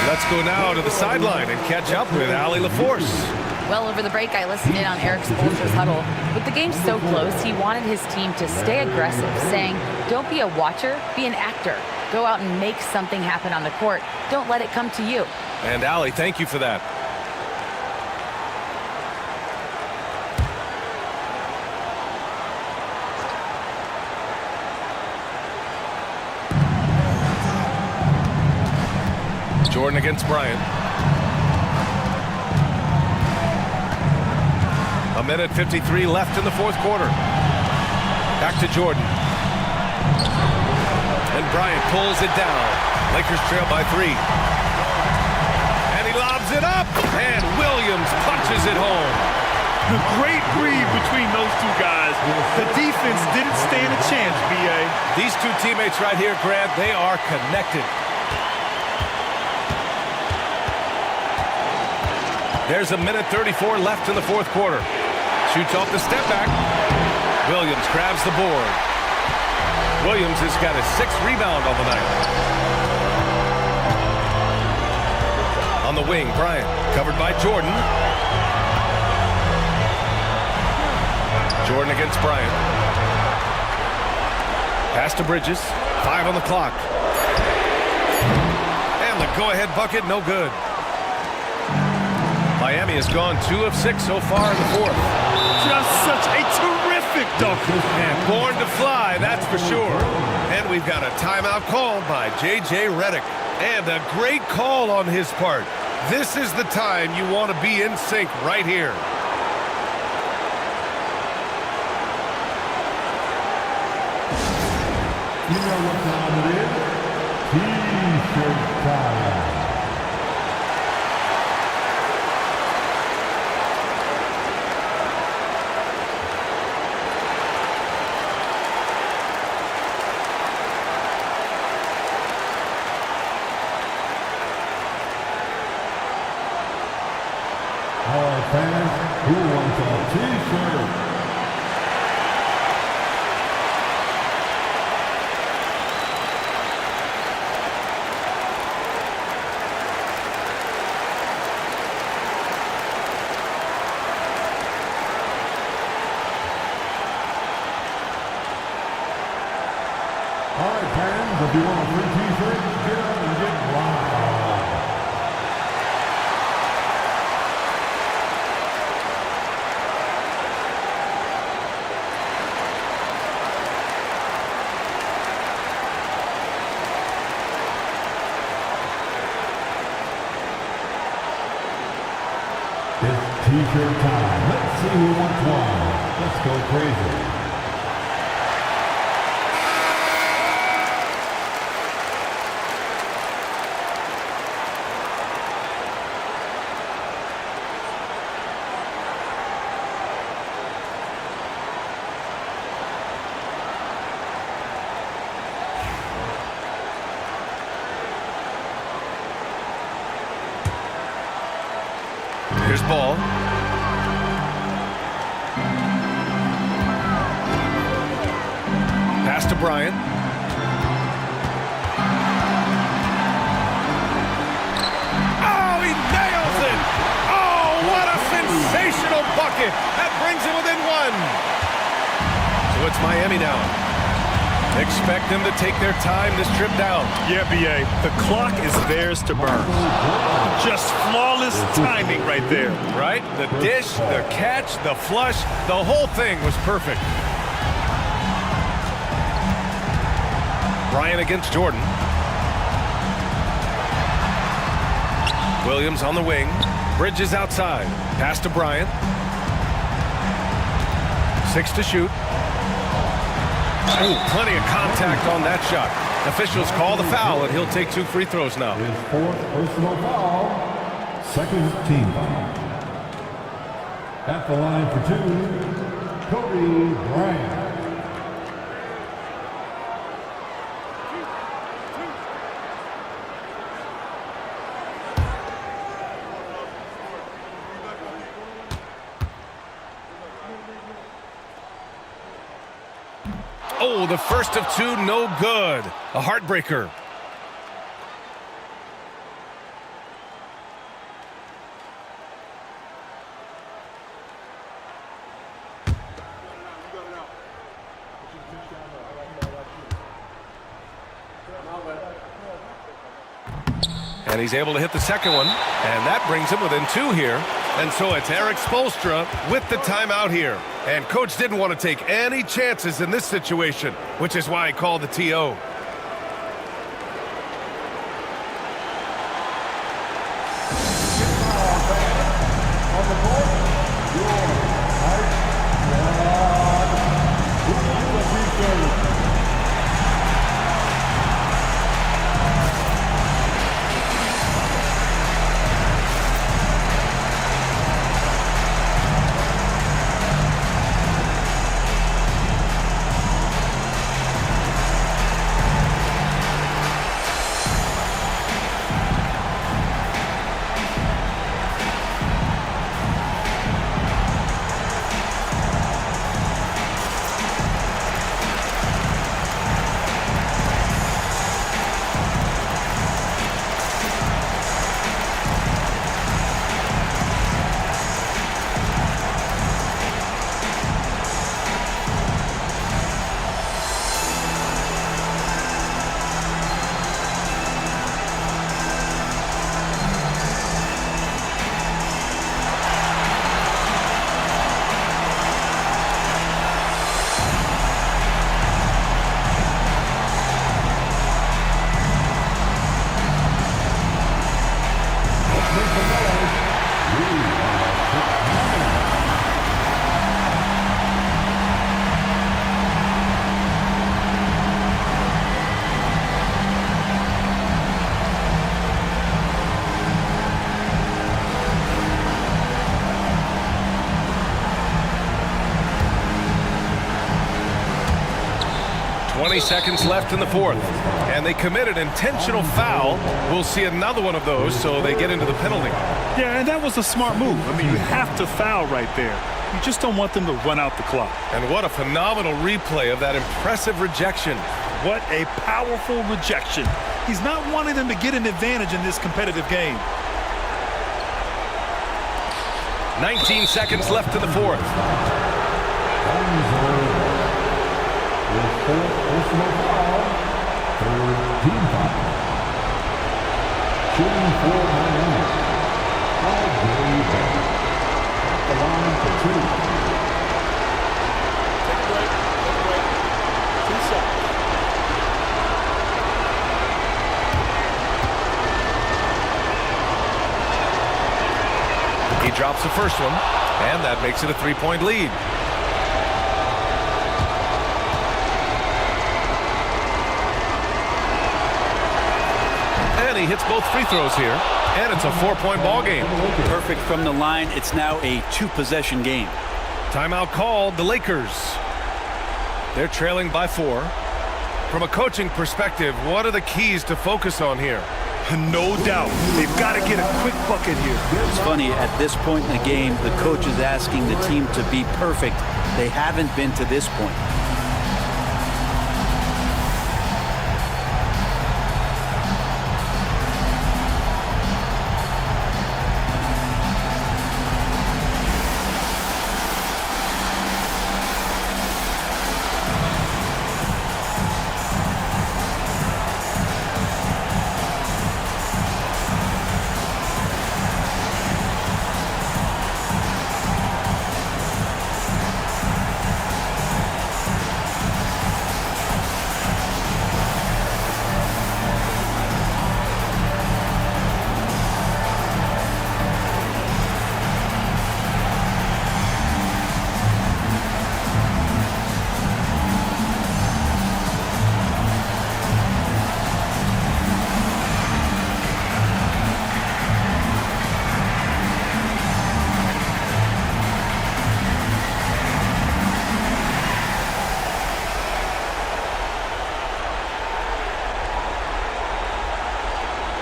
Let's go now to the sideline and catch up with Allie LaForce. Well, over the break, I listened in on Eric Spoelstra's huddle. With the game so close, he wanted his team to stay aggressive, saying, don't be a watcher, be an actor. Go out and make something happen on the court. Don't let it come to you. And Allie, thank you for that. Jordan against Bryant. A minute 53 left in the fourth quarter. Back to Jordan. And Bryant pulls it down. Lakers trail by 3. And he lobs it up. And Williams punches it home. The great read between those two guys. The defense didn't stand a chance, B.A. These two teammates right here, Grant, they are connected. There's a minute 34 left in the fourth quarter. Shoots off the step back. Williams grabs the board. Williams has got his 6th rebound on the night. On the wing, Bryant, covered by Jordan. Jordan against Bryant. Pass to Bridges. 5 on the clock. And the go-ahead bucket, no good. Miami has gone 2 of 6 so far in the fourth. Just such a terrific dunk. And born to fly, that's for sure. And we've got a timeout called by J.J. Redick. And a great call on his part. This is the time you want to be in sync right here. You know what time it is? T-shirt time. All right, fans, who wants a T-shirt? All right, fans, if you want a free T-shirt, get up and get wild. It's T-shirt time. Let's see who wants one. Let's go crazy. Here's Ball. Pass to Bryant. Oh, he nails it! Oh, what a sensational bucket! That brings him within one. So it's Miami now. Expect them to take their time this trip down. Yeah, B.A. The clock is theirs to burn. Just flawless timing right there. Right? The dish, the catch, the flush, the whole thing was perfect. Bryant against Jordan. Williams on the wing. Bridges outside. Pass to Bryant. 6 to shoot. Ooh, plenty of contact on that shot. Officials call the foul, and he'll take 2 free throws now. His 4th personal foul, 2nd team foul. At the line for 2, Kobe Bryant. Oh, the first of 2, no good. A heartbreaker. And he's able to hit the second one, and that brings him within 2 here. And so it's Eric Spoelstra with the timeout here. And coach didn't want to take any chances in this situation, which is why he called the TO. Seconds left in the 4th, and they committed an intentional foul. We'll see another one of those, so they get into the penalty. Yeah, and that was a smart move. I mean, you have to foul right there. You just don't want them to run out the clock. And what a phenomenal replay of that impressive rejection. What a powerful rejection. He's not wanting them to get an advantage in this competitive game. 19 seconds left in the 4th. Personal foul, 3rd team foul. Shooting for Miami. All back. At the line for 2. Take a break. 2 seconds. He drops the first one, and that makes it a 3-point lead. He hits both free throws here, and it's a 4-point ball game. Perfect from the line. It's now a 2-possession game. Timeout called. The Lakers. They're trailing by 4. From a coaching perspective, what are the keys to focus on here? No doubt. They've got to get a quick bucket here. It's funny, at this point in the game, the coach is asking the team to be perfect. They haven't been to this point.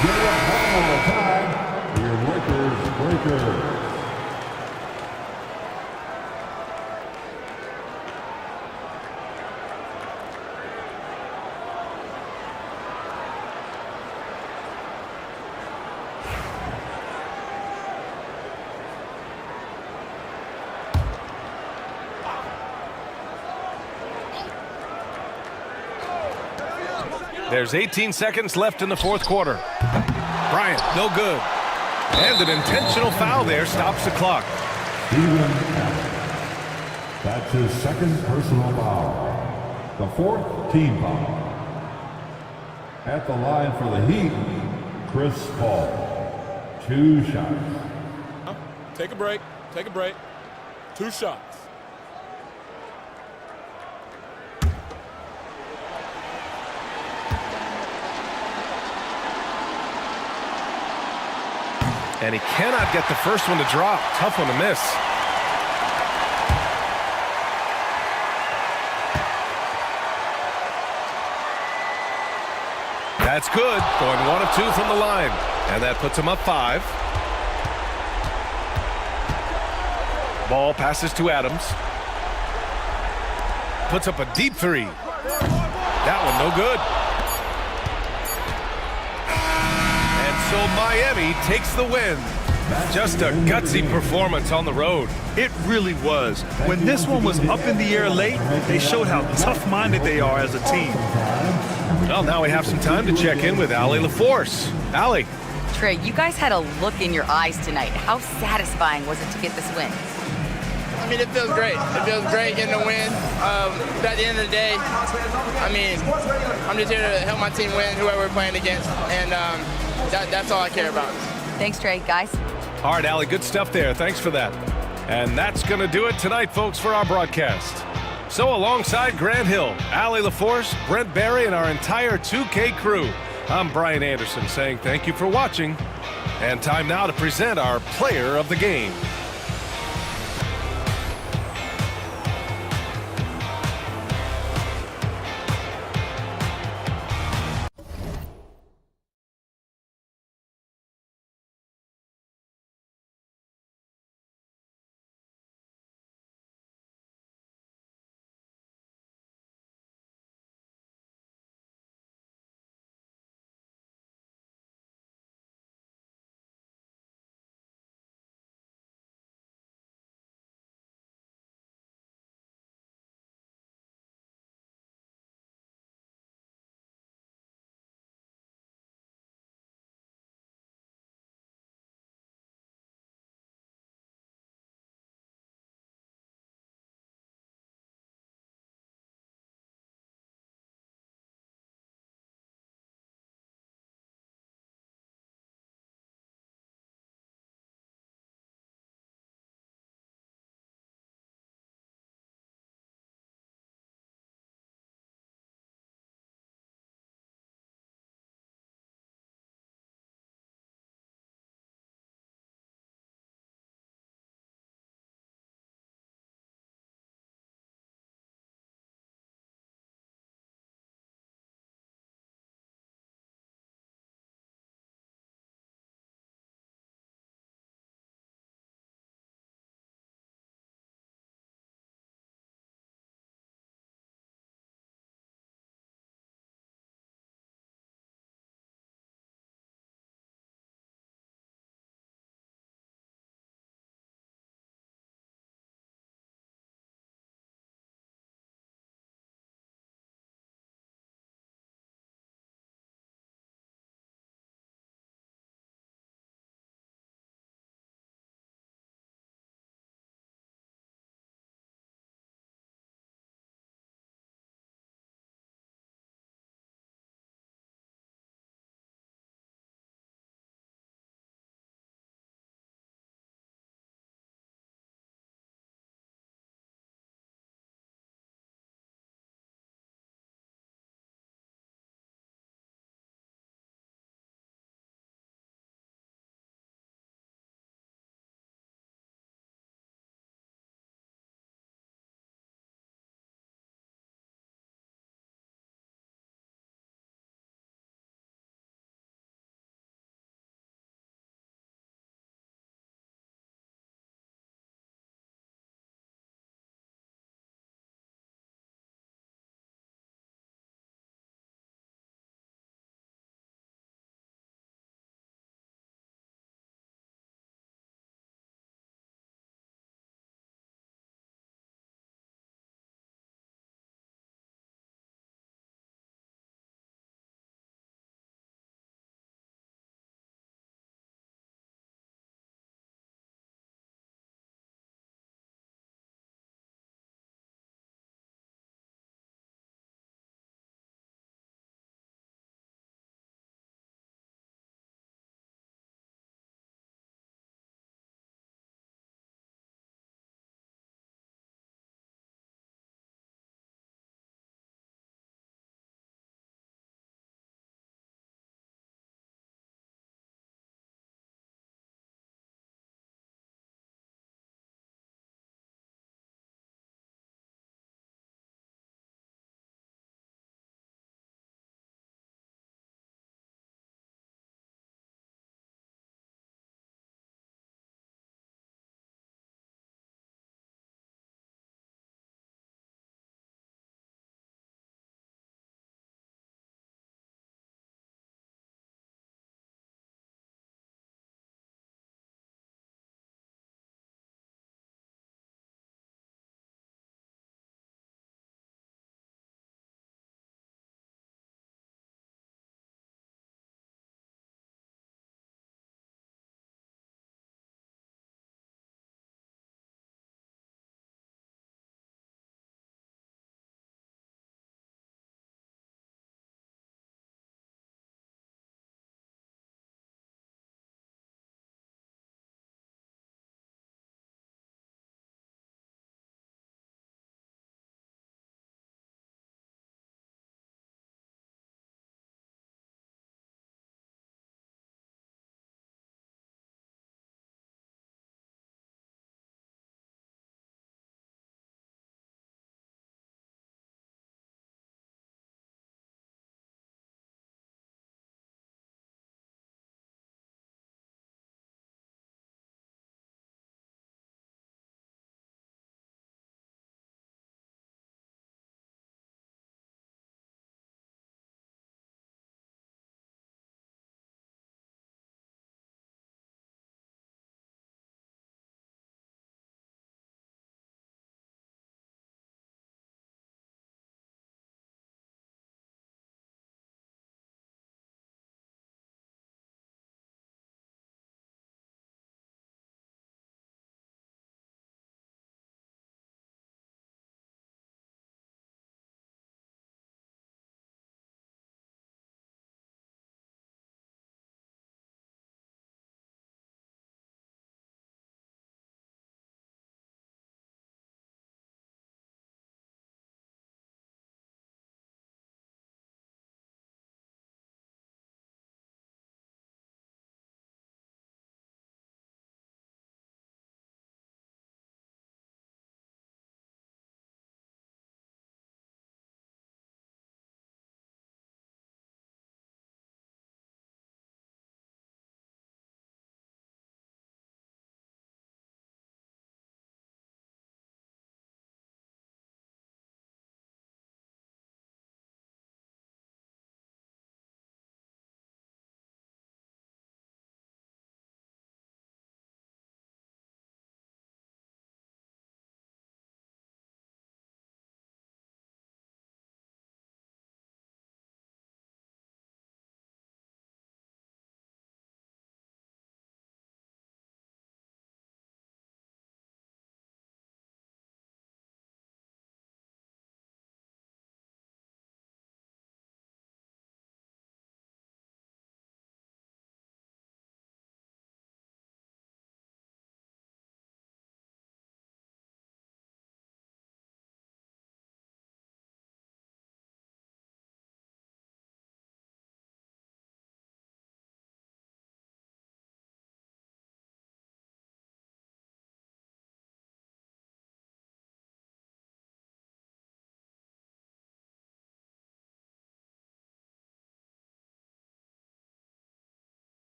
Give it up one more time for your Lakers breakers. There's 18 seconds left in the fourth quarter. Bryant, no good. And an intentional foul there stops the clock. Steven Adams. That's his second personal foul. The fourth team foul. At the line for the Heat, Chris Paul. 2 shots. Take a break. Take a break. 2 shots. And he cannot get the first one to drop. Tough one to miss. That's good. Going 1 of 2 from the line. And that puts him up 5. Ball passes to Adams. Puts up a deep 3. That one no good. So Miami takes the win. Just a gutsy performance on the road. It really was. When this one was up in the air late, they showed how tough-minded they are as a team. Well, now we have some time to check in with Allie LaForce. Allie. Trey, you guys had a look in your eyes tonight. How satisfying was it to get this win? I mean, it feels great. It feels great getting a win. But at the end of the day, I mean, I'm just here to help my team win, whoever we're playing against. And that's all I care about. Thanks, Trey. Guys. All right, Allie, good stuff there. Thanks for that. And that's going to do it tonight, folks, for our broadcast. So alongside Grant Hill, Allie LaForce, Brent Barry, and our entire 2K crew, I'm Brian Anderson saying thank you for watching. And time now to present our player of the game.